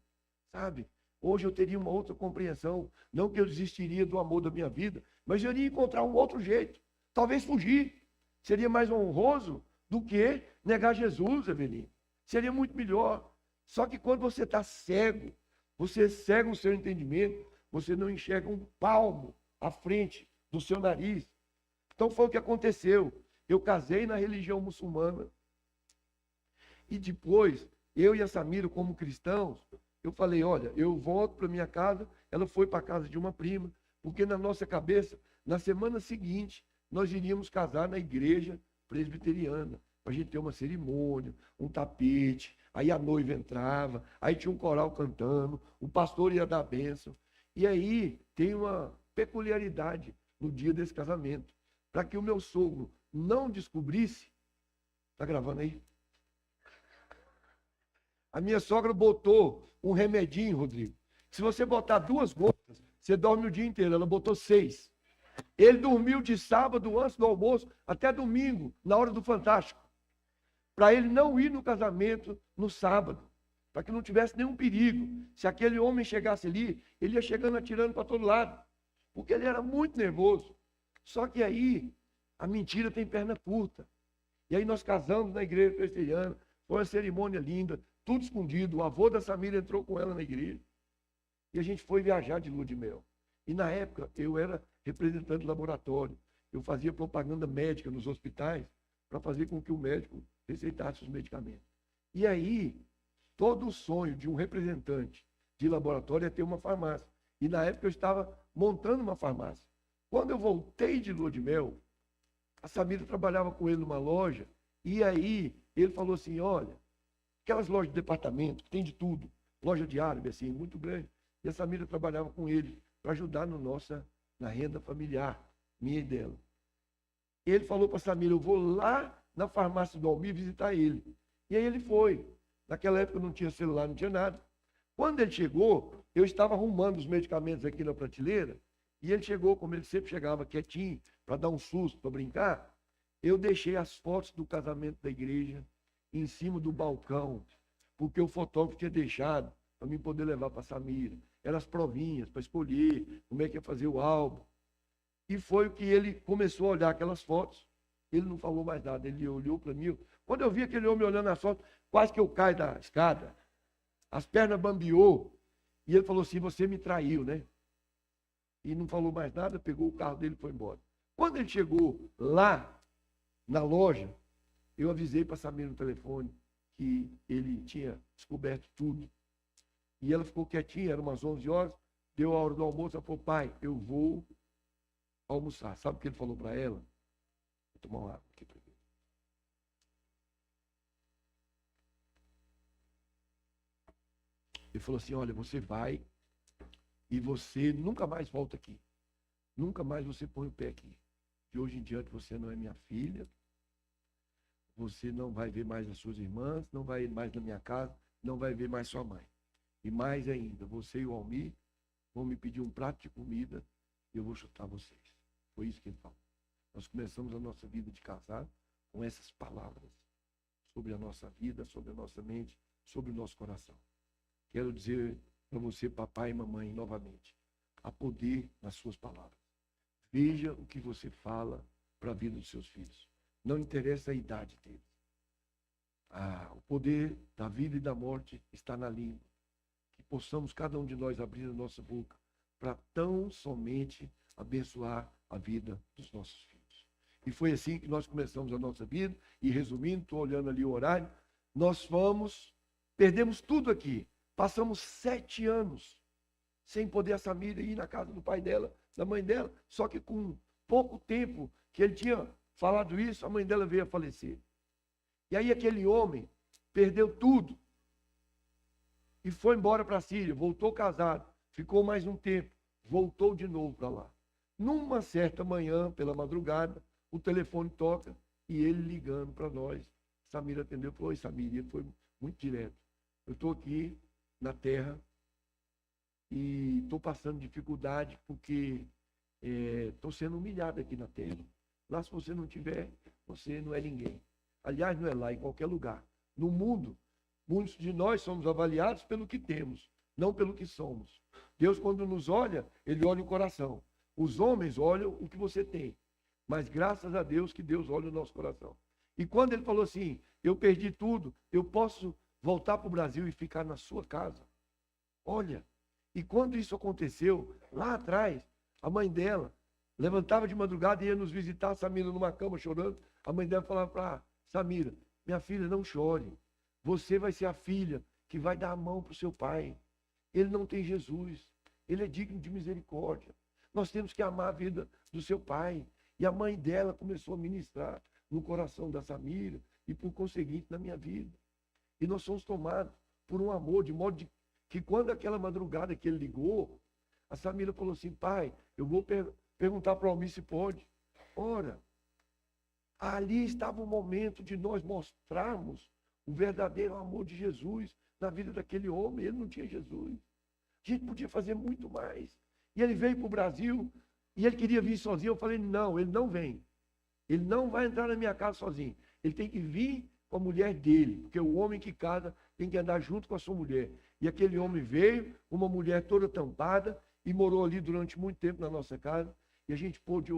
Sabe? Hoje eu teria uma outra compreensão. Não que eu desistiria do amor da minha vida, mas eu iria encontrar um outro jeito. Talvez fugir. Seria mais honroso do que negar Jesus, Evelino. Seria muito melhor. Só que quando você está cego, você cega o seu entendimento, você não enxerga um palmo à frente do seu nariz. Então foi o que aconteceu. Eu casei na religião muçulmana. E depois, eu e a Samira, como cristãos, eu falei, olha, eu volto para minha casa. Ela foi para a casa de uma prima, porque na nossa cabeça, na semana seguinte, nós iríamos casar na igreja presbiteriana, para a gente ter uma cerimônia, um tapete, aí a noiva entrava, aí tinha um coral cantando, o pastor ia dar a bênção. E aí tem uma peculiaridade no dia desse casamento, para que o meu sogro não descobrisse. Está gravando aí? A minha sogra botou um remedinho, Rodrigo. Se você botar 2 gotas, você dorme o dia inteiro. Ela botou 6. Ele dormiu de sábado, antes do almoço, até domingo, na hora do Fantástico. Para ele não ir no casamento no sábado. Para que não tivesse nenhum perigo. Se aquele homem chegasse ali, ele ia chegando atirando para todo lado. Porque ele era muito nervoso. Só que aí, a mentira tem perna curta. E aí nós casamos na igreja presbiteriana. Foi uma cerimônia linda, tudo escondido. O avô da Samira entrou com ela na igreja. E a gente foi viajar de lua de mel. E na época, eu era representante do laboratório. Eu fazia propaganda médica nos hospitais para fazer com que o médico receitasse os medicamentos. E aí, todo o sonho de um representante de laboratório é ter uma farmácia. E na época eu estava montando uma farmácia. Quando eu voltei de lua de mel, a Samira trabalhava com ele numa loja. E aí, ele falou assim, olha, aquelas lojas de departamento, que tem de tudo, loja de árabe, assim, muito grande. E a Samira trabalhava com ele para ajudar na renda familiar, minha e dela. Ele falou para a Samira, eu vou lá na farmácia do Almir visitar ele. E aí ele foi. Naquela época não tinha celular, não tinha nada. Quando ele chegou, eu estava arrumando os medicamentos aqui na prateleira, e ele chegou, como ele sempre chegava quietinho, para dar um susto, para brincar, eu deixei as fotos do casamento da igreja em cima do balcão, porque o fotógrafo tinha deixado para mim poder levar para a Samira. Eram as provinhas para escolher como é que ia fazer o álbum. E foi o que ele começou a olhar aquelas fotos. Ele não falou mais nada, ele olhou para mim. Quando eu vi aquele homem olhando as fotos, quase que eu caio da escada. As pernas bambeou. E ele falou assim, você me traiu, né? E não falou mais nada, pegou o carro dele e foi embora. Quando ele chegou lá na loja, eu avisei para a Samira no telefone que ele tinha descoberto tudo. E ela ficou quietinha, eram umas 11 horas, deu a hora do almoço, ela falou, pai, eu vou almoçar. Sabe o que ele falou para ela? Vou tomar uma água aqui primeiro. Ele falou assim, olha, você vai e você nunca mais volta aqui. Nunca mais você põe o pé aqui. De hoje em diante você não é minha filha. Você não vai ver mais as suas irmãs, não vai ir mais na minha casa, não vai ver mais sua mãe. E mais ainda, você e o Almir vão me pedir um prato de comida e eu vou chutar vocês. Foi isso que ele falou. Nós começamos a nossa vida de casado com essas palavras sobre a nossa vida, sobre a nossa mente, sobre o nosso coração. Quero dizer para você, papai e mamãe, novamente, há poder nas suas palavras. Veja o que você fala para a vida dos seus filhos. Não interessa a idade deles. O poder da vida e da morte está na língua. Que possamos, cada um de nós, abrir a nossa boca para tão somente abençoar a vida dos nossos filhos. E foi assim que nós começamos a nossa vida. E resumindo, estou olhando ali o horário, nós perdemos tudo aqui. Passamos 7 anos sem poder a Samira ir na casa do pai dela, da mãe dela. Só que com pouco tempo que ele tinha falado isso, a mãe dela veio a falecer. E aí aquele homem perdeu tudo. E foi embora para a Síria, voltou casado, ficou mais um tempo, voltou de novo para lá. Numa certa manhã, pela madrugada, o telefone toca e ele ligando para nós. Samira atendeu e falou, oi Samira, ele foi muito direto. Eu estou aqui na terra e estou passando dificuldade porque estou sendo humilhado aqui na terra. Lá se você não tiver, você não é ninguém. Aliás, não é lá, em qualquer lugar. No mundo, muitos de nós somos avaliados pelo que temos, não pelo que somos. Deus, quando nos olha, Ele olha o coração. Os homens olham o que você tem. Mas graças a Deus que Deus olha o nosso coração. E quando Ele falou assim, eu perdi tudo, eu posso voltar para o Brasil e ficar na sua casa. Olha, e quando isso aconteceu, lá atrás, a mãe dela levantava de madrugada e ia nos visitar, a Samira numa cama chorando. A mãe dela falava para Samira, minha filha, não chore. Você vai ser a filha que vai dar a mão para o seu pai. Ele não tem Jesus. Ele é digno de misericórdia. Nós temos que amar a vida do seu pai. E a mãe dela começou a ministrar no coração da Samira e, por conseguinte, na minha vida. E nós somos tomados por um amor, de modo que quando aquela madrugada que ele ligou, A Samira falou assim, pai, eu vou perguntar para o Almir se pode. Ora, ali estava o momento de nós mostrarmos o verdadeiro amor de Jesus na vida daquele homem. Ele não tinha Jesus. A gente podia fazer muito mais. E ele veio para o Brasil e ele queria vir sozinho. Eu falei, não, ele não vem. Ele não vai entrar na minha casa sozinho. Ele tem que vir com a mulher dele, porque o homem que casa tem que andar junto com a sua mulher. E aquele homem veio, uma mulher toda tampada, e morou ali durante muito tempo na nossa casa, e a gente pôde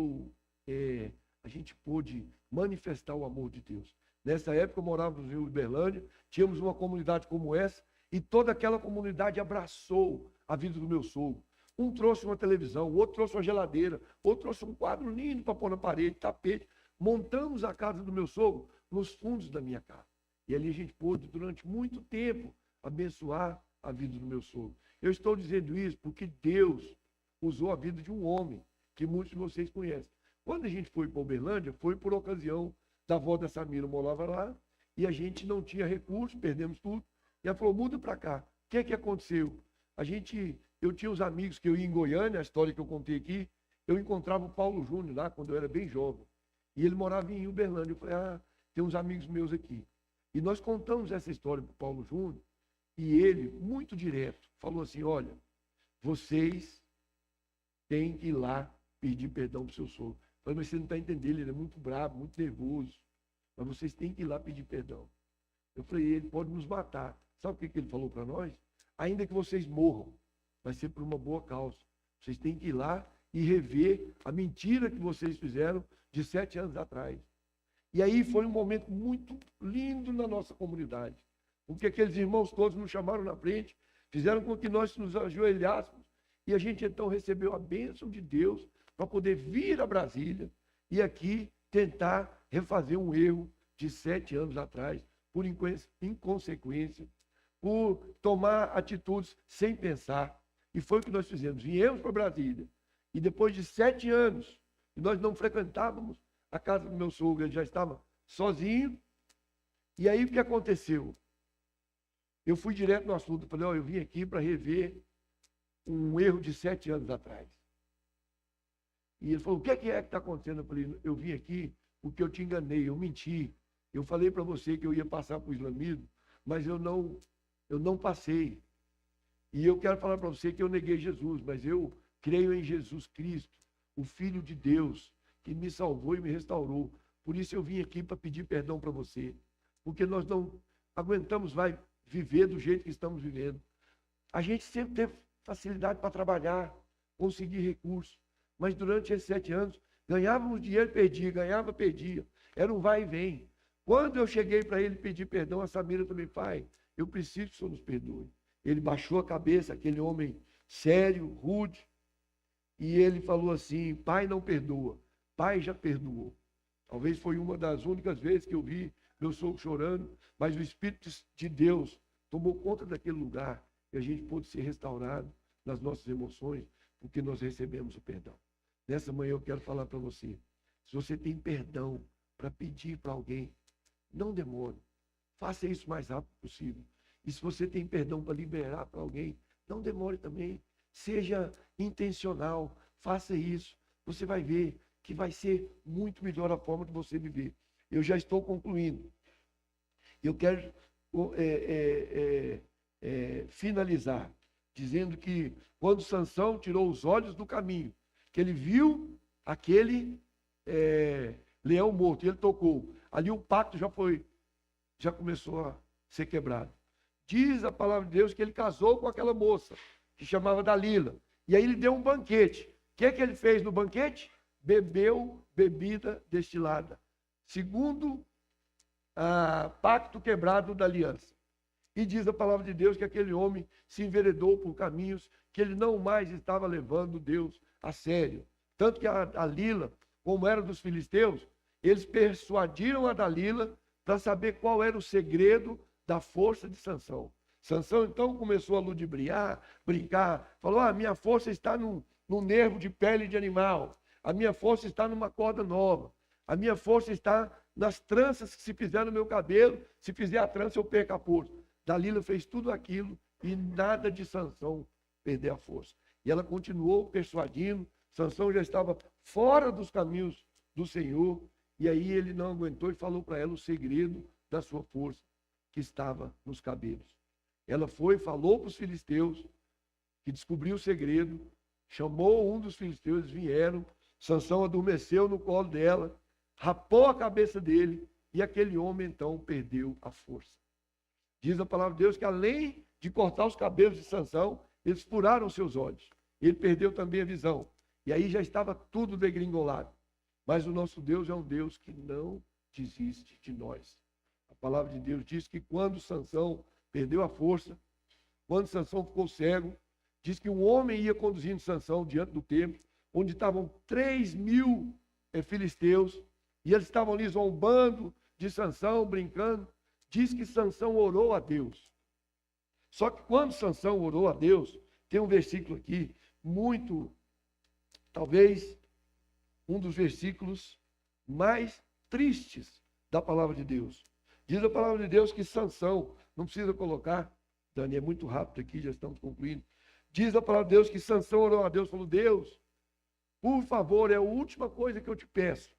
manifestar o amor de Deus. Nessa época, morávamos em Uberlândia, tínhamos uma comunidade como essa, e toda aquela comunidade abraçou a vida do meu sogro. Um trouxe uma televisão, o outro trouxe uma geladeira, outro trouxe um quadro lindo para pôr na parede, tapete. Montamos a casa do meu sogro nos fundos da minha casa. E ali a gente pôde, durante muito tempo, abençoar a vida do meu sogro. Eu estou dizendo isso porque Deus usou a vida de um homem, que muitos de vocês conhecem. Quando a gente foi para Uberlândia, foi por ocasião da avó da Samira, morava lá, e a gente não tinha recursos, perdemos tudo. E ela falou, muda para cá. O que aconteceu? Eu tinha uns amigos que eu ia em Goiânia, a história que eu contei aqui, eu encontrava o Paulo Júnior lá, quando eu era bem jovem. E ele morava em Uberlândia. Eu falei, tem uns amigos meus aqui. E nós contamos essa história para o Paulo Júnior, e ele, muito direto, falou assim, olha, vocês têm que ir lá pedir perdão para o seu sogro. Eu falei, mas você não está entendendo, ele é muito bravo, muito nervoso. Mas vocês têm que ir lá pedir perdão. Eu falei, ele pode nos matar. Sabe o que ele falou para nós? Ainda que vocês morram, vai ser por uma boa causa. Vocês têm que ir lá e rever a mentira que vocês fizeram de 7 anos atrás. E aí foi um momento muito lindo na nossa comunidade. Porque aqueles irmãos todos nos chamaram na frente, fizeram com que nós nos ajoelhássemos, e a gente então recebeu a bênção de Deus para poder vir a Brasília e aqui tentar refazer um erro de 7 anos atrás, por inconsequência, por tomar atitudes sem pensar. E foi o que nós fizemos. Viemos para Brasília. E depois de 7 anos, nós não frequentávamos a casa do meu sogro, ele já estava sozinho. E aí o que aconteceu? Eu fui direto no assunto, falei, eu vim aqui para rever um erro de 7 anos atrás. E ele falou, o que é que está acontecendo? Eu falei, eu vim aqui porque eu te enganei, eu menti. Eu falei para você que eu ia passar para o islamismo, mas eu não passei. E eu quero falar para você que eu neguei Jesus, mas eu creio em Jesus Cristo, o Filho de Deus, que me salvou e me restaurou. Por isso eu vim aqui para pedir perdão para você. Porque nós não aguentamos viver do jeito que estamos vivendo. A gente sempre teve facilidade para trabalhar, conseguir recursos. Mas durante esses 7 anos, ganhávamos dinheiro, perdia, ganhava, perdia. Era um vai e vem. Quando eu cheguei para ele pedir perdão, a Samira também, pai, eu preciso que o senhor nos perdoe. Ele baixou a cabeça, aquele homem sério, rude, e ele falou assim, pai não perdoa, pai já perdoou. Talvez foi uma das únicas vezes que eu vi meu sogro chorando, mas o Espírito de Deus tomou conta daquele lugar e a gente pôde ser restaurado nas nossas emoções, porque nós recebemos o perdão. Nessa manhã eu quero falar para você, se você tem perdão para pedir para alguém, não demore, faça isso o mais rápido possível. E se você tem perdão para liberar para alguém, não demore também, seja intencional, faça isso, você vai ver que vai ser muito melhor a forma de você viver. Eu já estou concluindo. Eu quero finalizar dizendo que quando Sansão tirou os olhos do caminho, que ele viu aquele leão morto, e ele tocou, ali o pacto já começou a ser quebrado. Diz a palavra de Deus que ele casou com aquela moça, que chamava Dalila, e aí ele deu um banquete. O que ele fez no banquete? Bebeu bebida destilada, segundo o pacto quebrado da aliança. E diz a palavra de Deus que aquele homem se enveredou por caminhos que ele não mais estava levando Deus a sério. Tanto que a Dalila, como era dos filisteus, eles persuadiram a Dalila para saber qual era o segredo da força de Sansão. Sansão então começou a ludibriar, brincar, falou, minha força está num nervo de pele de animal, a minha força está numa corda nova, a minha força está nas tranças que se fizer no meu cabelo, se fizer a trança eu perco a força. Dalila fez tudo aquilo e nada de Sansão perder a força. E ela continuou persuadindo. Sansão já estava fora dos caminhos do Senhor. E aí ele não aguentou e falou para ela o segredo da sua força, que estava nos cabelos. Ela foi, falou para os filisteus, que descobriu o segredo, chamou um dos filisteus, eles vieram. Sansão adormeceu no colo dela, rapou a cabeça dele, e aquele homem então perdeu a força. Diz a palavra de Deus que além de cortar os cabelos de Sansão, eles furaram seus olhos. Ele perdeu também a visão. E aí já estava tudo degringolado. Mas o nosso Deus é um Deus que não desiste de nós. A palavra de Deus diz que quando Sansão perdeu a força, quando Sansão ficou cego, diz que um homem ia conduzindo Sansão diante do templo, onde estavam 3.000 filisteus, e eles estavam ali zombando de Sansão, brincando. Diz que Sansão orou a Deus. Só que quando Sansão orou a Deus, tem um versículo aqui, muito, talvez, um dos versículos mais tristes da palavra de Deus. Diz a palavra de Deus que Sansão, não precisa colocar, Dani, é muito rápido aqui, já estamos concluindo. Diz a palavra de Deus que Sansão orou a Deus, falou: Deus, por favor, é a última coisa que eu te peço.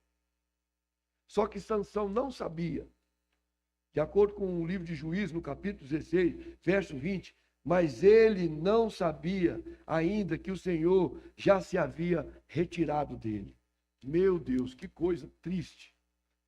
Só que Sansão não sabia, de acordo com o livro de Juízes, no capítulo 16, verso 20, mas ele não sabia ainda que o Senhor já se havia retirado dele. Meu Deus, que coisa triste,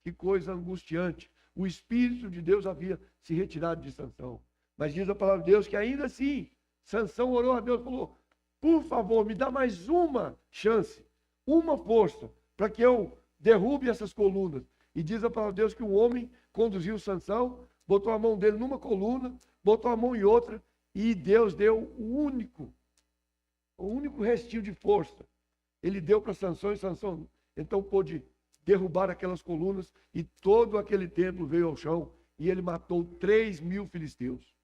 que coisa angustiante. O Espírito de Deus havia se retirado de Sansão. Mas diz a palavra de Deus que ainda assim, Sansão orou a Deus e falou: por favor, me dá mais uma chance, uma força, para que eu derrube essas colunas. E diz a palavra de Deus que o homem conduziu Sansão, botou a mão dele numa coluna, botou a mão em outra, e Deus deu o único restinho de força. Ele deu para Sansão, e Sansão então pôde derrubar aquelas colunas, e todo aquele templo veio ao chão, e ele matou 3.000 filisteus.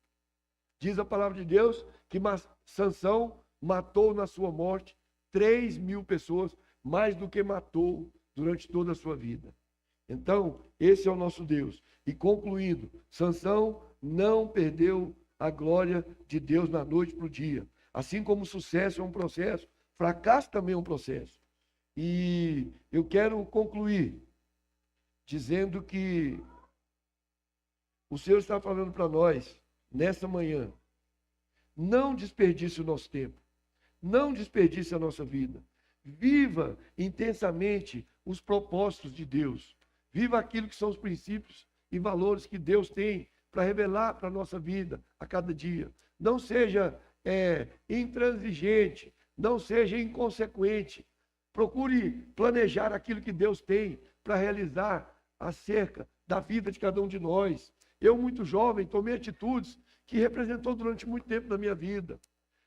Diz a palavra de Deus que Sansão matou na sua morte 3.000 pessoas, mais do que matou durante toda a sua vida. Então, esse é o nosso Deus. E concluindo, Sansão não perdeu a glória de Deus na noite para o dia. Assim como o sucesso é um processo, fracasso também é um processo. E eu quero concluir dizendo que o Senhor está falando para nós, nessa manhã, não desperdice o nosso tempo, não desperdice a nossa vida. Viva intensamente os propósitos de Deus. Viva aquilo que são os princípios e valores que Deus tem para revelar para a nossa vida a cada dia. Não seja intransigente, não seja inconsequente. Procure planejar aquilo que Deus tem para realizar acerca da vida de cada um de nós. Eu, muito jovem, tomei atitudes que representou durante muito tempo na minha vida.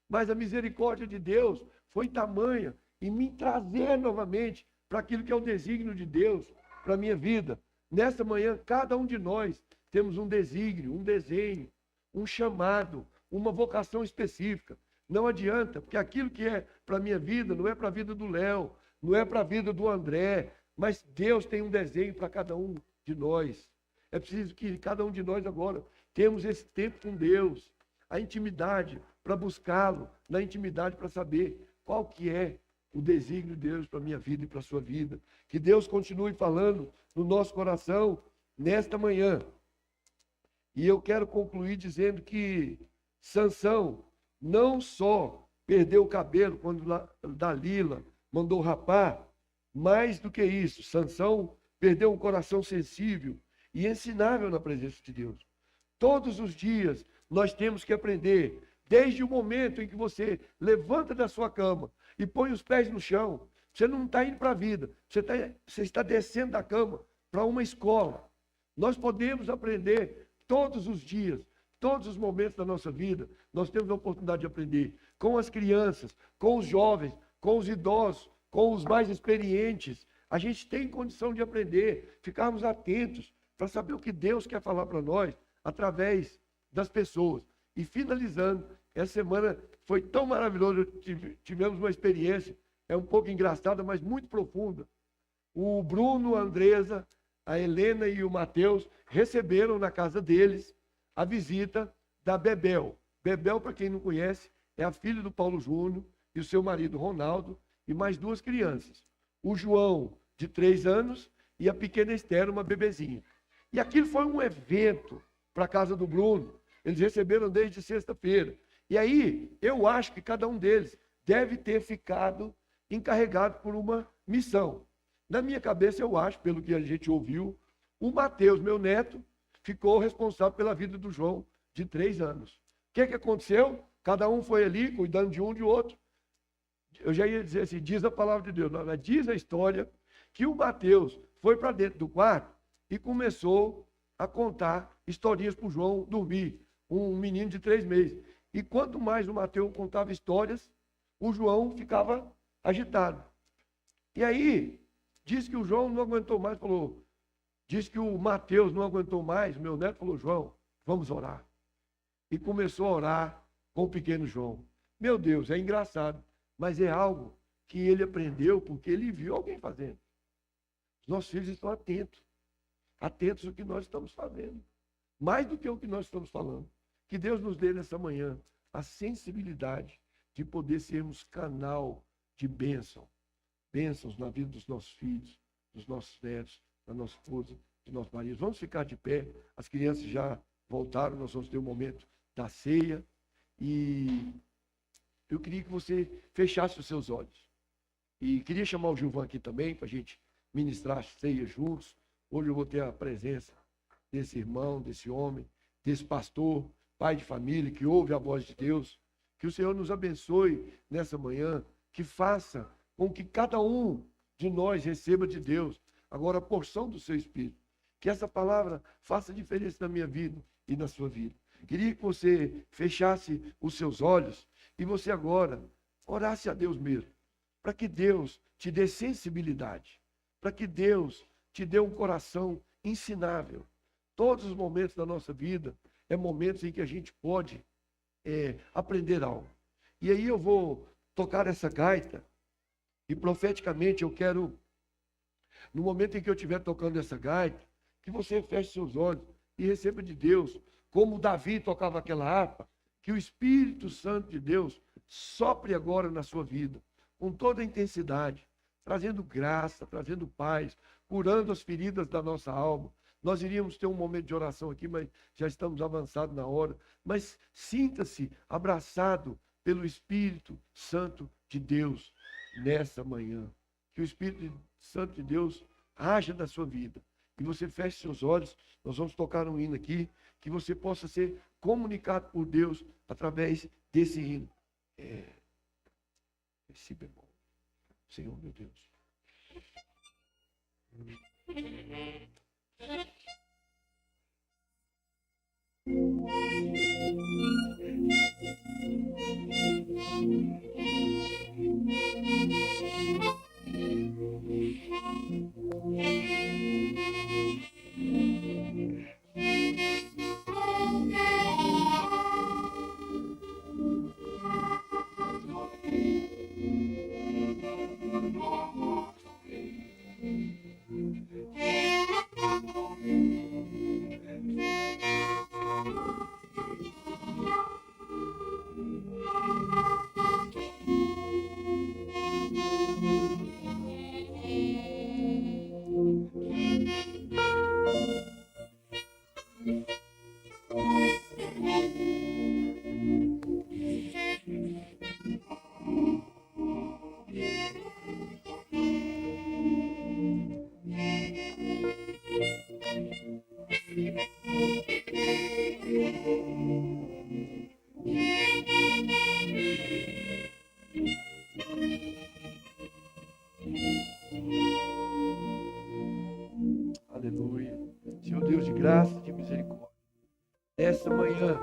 Mas a misericórdia de Deus foi tamanha em me trazer novamente para aquilo que é o desígnio de Deus para a minha vida. Nesta manhã, cada um de nós temos um desígnio, um desenho, um chamado, uma vocação específica. Não adianta, porque aquilo que é para a minha vida não é para a vida do Léo, não é para a vida do André, mas Deus tem um desenho para cada um de nós. É preciso que cada um de nós agora temos esse tempo com Deus, a intimidade para buscá-lo, na intimidade para saber qual que é o desígnio de Deus para a minha vida e para a sua vida. Que Deus continue falando no nosso coração nesta manhã. E eu quero concluir dizendo que Sansão não só perdeu o cabelo quando Dalila mandou rapar, mais do que isso, Sansão perdeu um coração sensível e ensinável na presença de Deus. Todos os dias nós temos que aprender, desde o momento em que você levanta da sua cama e põe os pés no chão. Você não está indo para a vida, você está descendo da cama para uma escola. Nós podemos aprender todos os dias, todos os momentos da nossa vida. Nós temos a oportunidade de aprender com as crianças, com os jovens, com os idosos, com os mais experientes. A gente tem condição de aprender, ficarmos atentos para saber o que Deus quer falar para nós através das pessoas. E finalizando, essa semana foi tão maravilhoso, tivemos uma experiência, é um pouco engraçada, mas muito profunda. O Bruno, a Andresa, a Helena e o Mateus receberam na casa deles a visita da Bebel. Bebel, para quem não conhece, é a filha do Paulo Júnior, e o seu marido Ronaldo, e mais 2 crianças. O João, de 3 anos, e a pequena Esther, uma bebezinha. E aquilo foi um evento para a casa do Bruno. Eles receberam desde sexta-feira. E aí, eu acho que cada um deles deve ter ficado encarregado por uma missão. Na minha cabeça, eu acho, pelo que a gente ouviu, o Mateus, meu neto, ficou responsável pela vida do João, de 3 anos. O que aconteceu? Cada um foi ali, cuidando de um de outro. Eu já ia dizer assim, diz a palavra de Deus, mas diz a história que o Mateus foi para dentro do quarto e começou a contar historinhas para o João dormir, um menino de 3 meses. E quanto mais o Mateus contava histórias, o João ficava agitado. E aí, diz que o João não aguentou mais, falou, diz que o Mateus não aguentou mais, meu neto falou, João, vamos orar. E começou a orar com o pequeno João. Meu Deus, é engraçado, mas é algo que ele aprendeu porque ele viu alguém fazendo. Os nossos filhos estão atentos ao que nós estamos fazendo, mais do que o que nós estamos falando. Que Deus nos dê nessa manhã a sensibilidade de poder sermos canal de bênçãos na vida dos nossos filhos, dos nossos netos, da nossa esposa, dos nossos maridos. Vamos ficar de pé, as crianças já voltaram, nós vamos ter um momento da ceia e eu queria que você fechasse os seus olhos. E queria chamar o Gilvan aqui também para a gente ministrar a ceia juntos. Hoje eu vou ter a presença desse irmão, desse homem, desse pastor, pai de família, que ouve a voz de Deus. Que o Senhor nos abençoe nessa manhã, que faça com que cada um de nós receba de Deus agora a porção do seu Espírito. Que essa palavra faça diferença na minha vida e na sua vida. Queria que você fechasse os seus olhos e você agora orasse a Deus mesmo, para que Deus te dê sensibilidade, para que Deus te dê um coração ensinável. Todos os momentos da nossa vida é momentos em que a gente pode aprender algo. E aí eu vou tocar essa gaita e profeticamente eu quero, no momento em que eu estiver tocando essa gaita, que você feche seus olhos e receba de Deus, como Davi tocava aquela harpa, que o Espírito Santo de Deus sopre agora na sua vida, com toda a intensidade, trazendo graça, trazendo paz, curando as feridas da nossa alma. Nós iríamos ter um momento de oração aqui, mas já estamos avançados na hora. Mas sinta-se abraçado pelo Espírito Santo de Deus nessa manhã. Que o Espírito Santo de Deus haja na sua vida. E você feche seus olhos, nós vamos tocar um hino aqui, que você possa ser comunicado por Deus através desse hino. Esse bemol. Senhor, meu Deus. Aleluia. Senhor Deus de graça e de misericórdia, essa manhã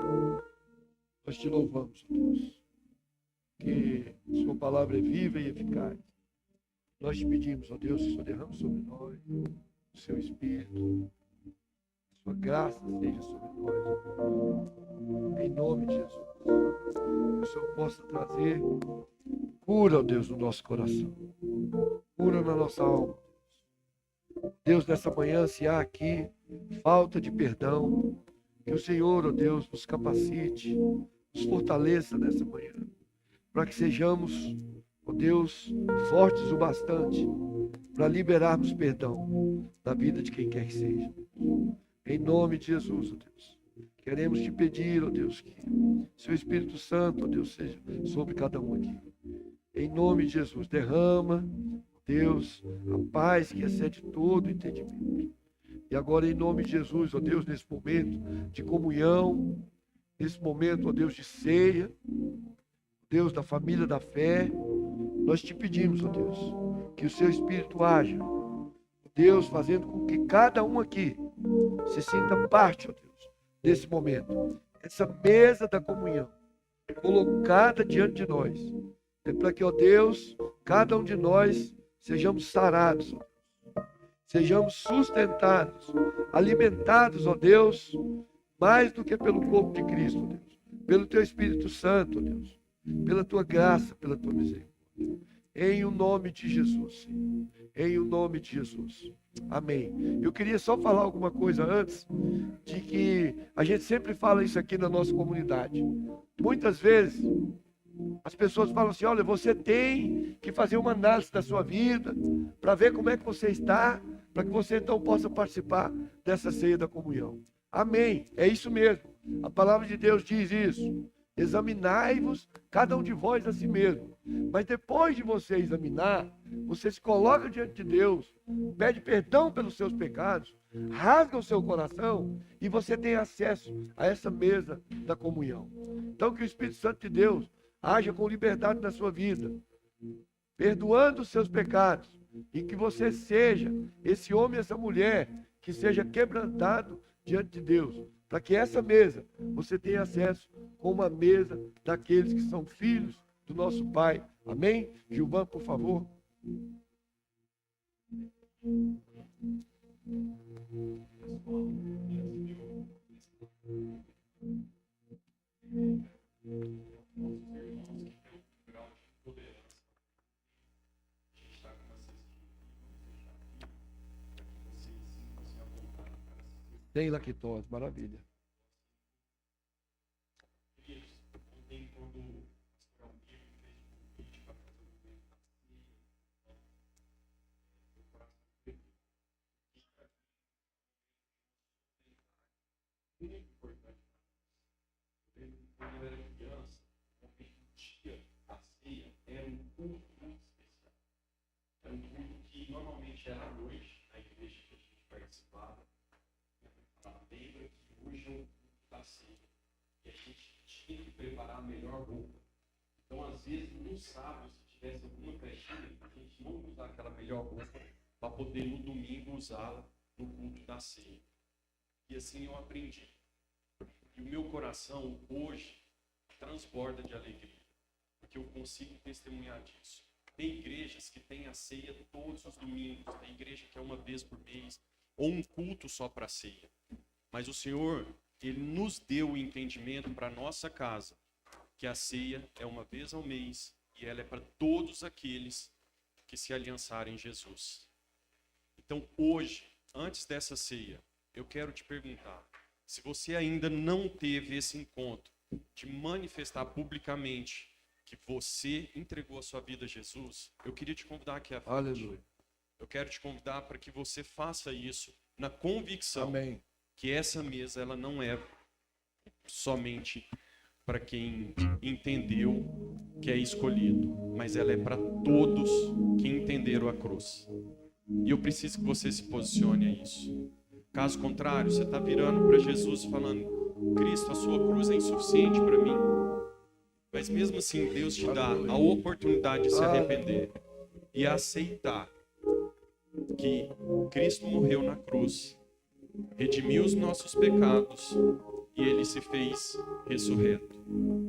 nós te louvamos, Deus, que sua palavra é viva e eficaz. Nós te pedimos, ó Deus, que o Senhor derrame sobre nós o seu Espírito, sua graça seja sobre nós, em nome de Jesus. Que o Senhor possa trazer cura, ó Deus, no nosso coração, cura na nossa alma. Deus, nessa manhã, se há aqui falta de perdão, que o Senhor, ó Deus, nos capacite, nos fortaleça nessa manhã. para que sejamos, ó Deus, fortes o bastante para liberarmos perdão na vida de quem quer que seja. Em nome de Jesus, ó Deus. Queremos te pedir, ó Deus, que seu Espírito Santo, ó Deus, seja sobre cada um aqui. Em nome de Jesus, derrama, Deus, a paz que excede todo entendimento. E agora, em nome de Jesus, ó Deus, nesse momento de comunhão, nesse momento, ó Deus, de ceia, Deus da família da fé, nós te pedimos, ó Deus, que o seu Espírito haja, Deus, fazendo com que cada um aqui se sinta parte, ó Deus, desse momento. Essa mesa da comunhão colocada diante de nós, é para que, ó Deus, cada um de nós sejamos sarados, ó Deus, sejamos sustentados, alimentados, ó Deus, mais do que pelo corpo de Cristo, ó Deus, pelo teu Espírito Santo, ó Deus, pela tua graça, pela tua misericórdia. Em o nome de Jesus, Senhor. Em o nome de Jesus. Amém. Eu queria só falar alguma coisa antes, de que a gente sempre fala isso aqui na nossa comunidade. Muitas vezes, as pessoas falam assim, olha, você tem que fazer uma análise da sua vida, para ver como é que você está, para que você então possa participar dessa ceia da comunhão. Amém. É isso mesmo. A palavra de Deus diz isso. Examinai-vos, cada um de vós a si mesmo. Mas depois de você examinar, você se coloca diante de Deus, pede perdão pelos seus pecados, rasga o seu coração e você tem acesso a essa mesa da comunhão. Então que o Espírito Santo de Deus haja com liberdade na sua vida, perdoando os seus pecados, e que você seja esse homem, essa mulher, que seja quebrantado diante de Deus, para que essa mesa você tenha acesso como a mesa daqueles que são filhos do nosso Pai. Amém? Gilvan, por favor. Tem lactose, maravilha. Quando eu era criança, o dia da ceia era um culto muito especial. Era um culto que normalmente era à noite, na igreja que a gente participava. Lembra que hoje é um culto da ceia. E a gente tinha que preparar a melhor roupa. Então, às vezes, no sábado, se tivesse alguma festinha, a gente não usar aquela melhor roupa para poder no domingo usá-la no culto da ceia. E assim eu aprendi. E o meu coração hoje transborda de alegria, porque eu consigo testemunhar disso. Tem igrejas que têm a ceia todos os domingos, tem igreja que é uma vez por mês, ou um culto só para a ceia. Mas o Senhor, Ele nos deu o entendimento para a nossa casa, que a ceia é uma vez ao mês, e ela é para todos aqueles que se aliançarem em Jesus. Então hoje, antes dessa ceia, eu quero te perguntar, se você ainda não teve esse encontro de manifestar publicamente que você entregou a sua vida a Jesus, eu queria te convidar aqui à frente. Aleluia. Eu quero te convidar para que você faça isso na convicção. Amém. Que essa mesa ela não é somente para quem entendeu que é escolhido, mas ela é para todos que entenderam a cruz. E eu preciso que você se posicione a isso. Caso contrário, você está virando para Jesus falando, Cristo, a sua cruz é insuficiente para mim. Mas mesmo assim, Deus te dá a oportunidade de se arrepender e aceitar que Cristo morreu na cruz, redimiu os nossos pecados e Ele se fez ressurreto,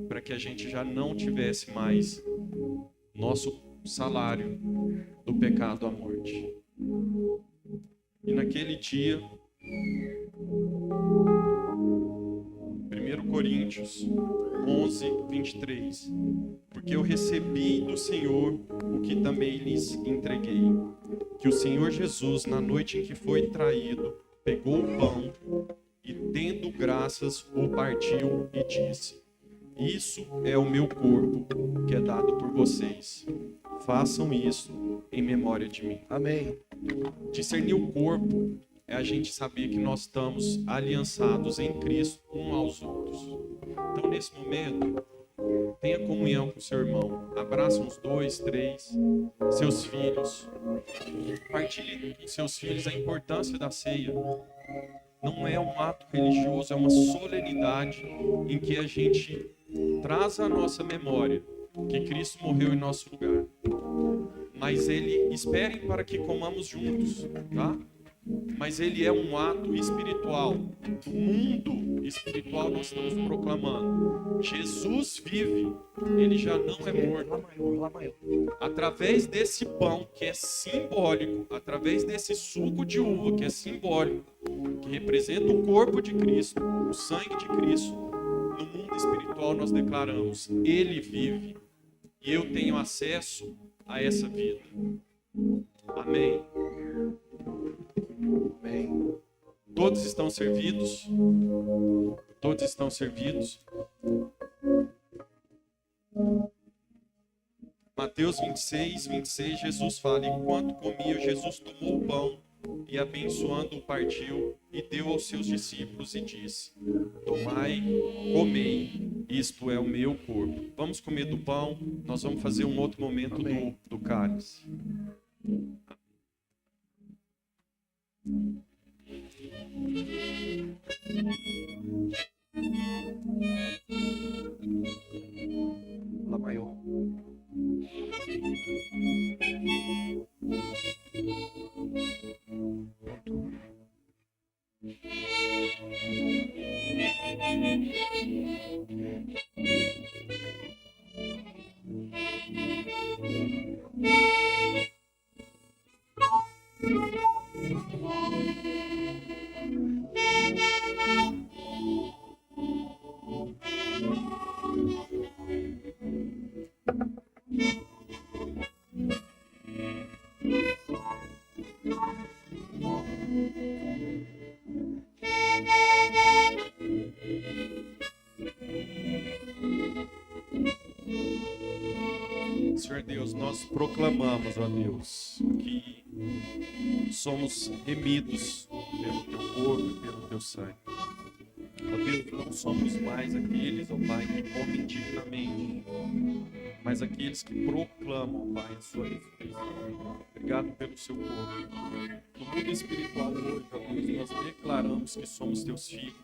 para que a gente já não tivesse mais nosso salário do pecado à morte. E naquele dia, 1 Coríntios 11, 23. Porque eu recebi do Senhor o que também lhes entreguei. Que o Senhor Jesus, na noite em que foi traído, pegou o pão e, tendo graças, o partiu e disse: Isso é o meu corpo que é dado por vocês. Façam isso em memória de mim. Amém. Discernir o corpo é a gente saber que nós estamos aliançados em Cristo uns aos outros. Então, nesse momento, tenha comunhão com seu irmão. Abraça uns 2, 3, seus filhos. Compartilhe com seus filhos a importância da ceia. Não é um ato religioso, é uma solenidade em que a gente traz à nossa memória que Cristo morreu em nosso lugar. Mas esperem para que comamos juntos, tá? Mas ele é um ato espiritual. No mundo espiritual nós estamos proclamando: Jesus vive, ele já não é morto. Através desse pão que é simbólico, através desse suco de uva que é simbólico, que representa o corpo de Cristo, o sangue de Cristo, no mundo espiritual nós declaramos: ele vive e eu tenho acesso a essa vida. Amém. Amém. Todos estão servidos? Todos estão servidos? Mateus 26, 26, Jesus fala: enquanto comia, Jesus tomou o pão e, abençoando-o, partiu e deu aos seus discípulos e disse: tomai, comei, isto é o meu corpo. Vamos comer do pão, nós vamos fazer um outro momento do cálice. Lá maior. Senhor Deus, nós proclamamos, ó Deus, que somos remidos pelo teu corpo e pelo teu sangue. Ó Deus, não somos mais aqueles, ó Pai, que comem dignamente, mas aqueles que proclamam, Pai, a sua ressurreição. Obrigado pelo seu corpo. No mundo espiritual hoje, ó Deus, nós declaramos que somos teus filhos,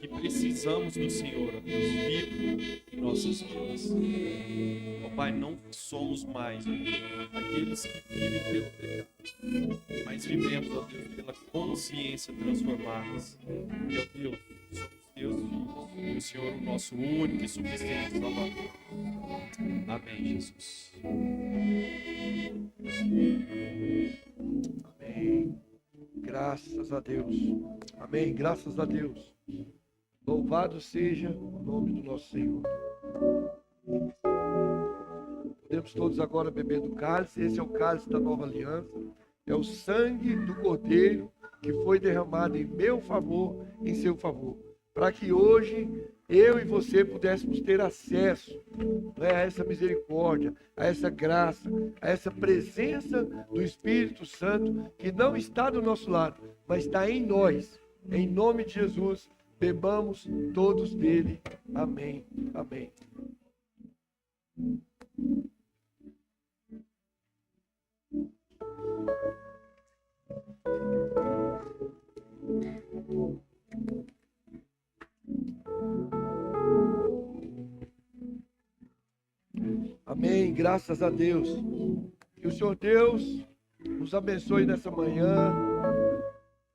que precisamos do Senhor, ó Deus, vivo em nossas vidas. Ó Pai, não somos mais, ó Deus, aqueles que vivem pelo pecado, mas vivemos, ó Deus, pela consciência transformada. E, ó Deus, somos teus filhos, e o Senhor o nosso único e suficiente Salvador. Amém, Jesus. Amém. Graças a Deus. Amém. Graças a Deus. Louvado seja o nome do nosso Senhor. Podemos todos agora beber do cálice. Esse é o cálice da nova aliança. É o sangue do Cordeiro que foi derramado em meu favor, em seu favor. Para que hoje eu e você pudéssemos ter acesso, né, a essa misericórdia, a essa graça, a essa presença do Espírito Santo que não está do nosso lado, mas está em nós. Em nome de Jesus, bebamos todos dele. Amém. Amém. Amém, graças a Deus. Que o Senhor Deus nos abençoe nessa manhã.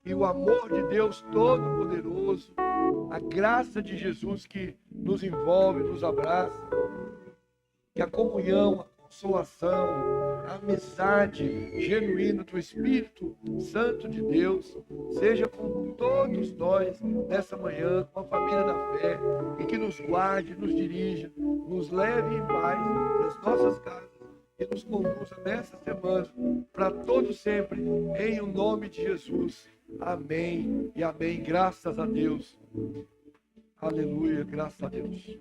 E o amor de Deus Todo-Poderoso, a graça de Jesus que nos envolve, nos abraça, que a comunhão, a consolação, a amizade genuína do Espírito Santo de Deus seja com todos nós nessa manhã, com a família da fé, e que nos guarde, nos dirija, nos leve em paz nas nossas casas e nos conduza nessa semana para todo sempre, em o nome de Jesus. Amém e amém. Graças a Deus. Aleluia, graças a Deus.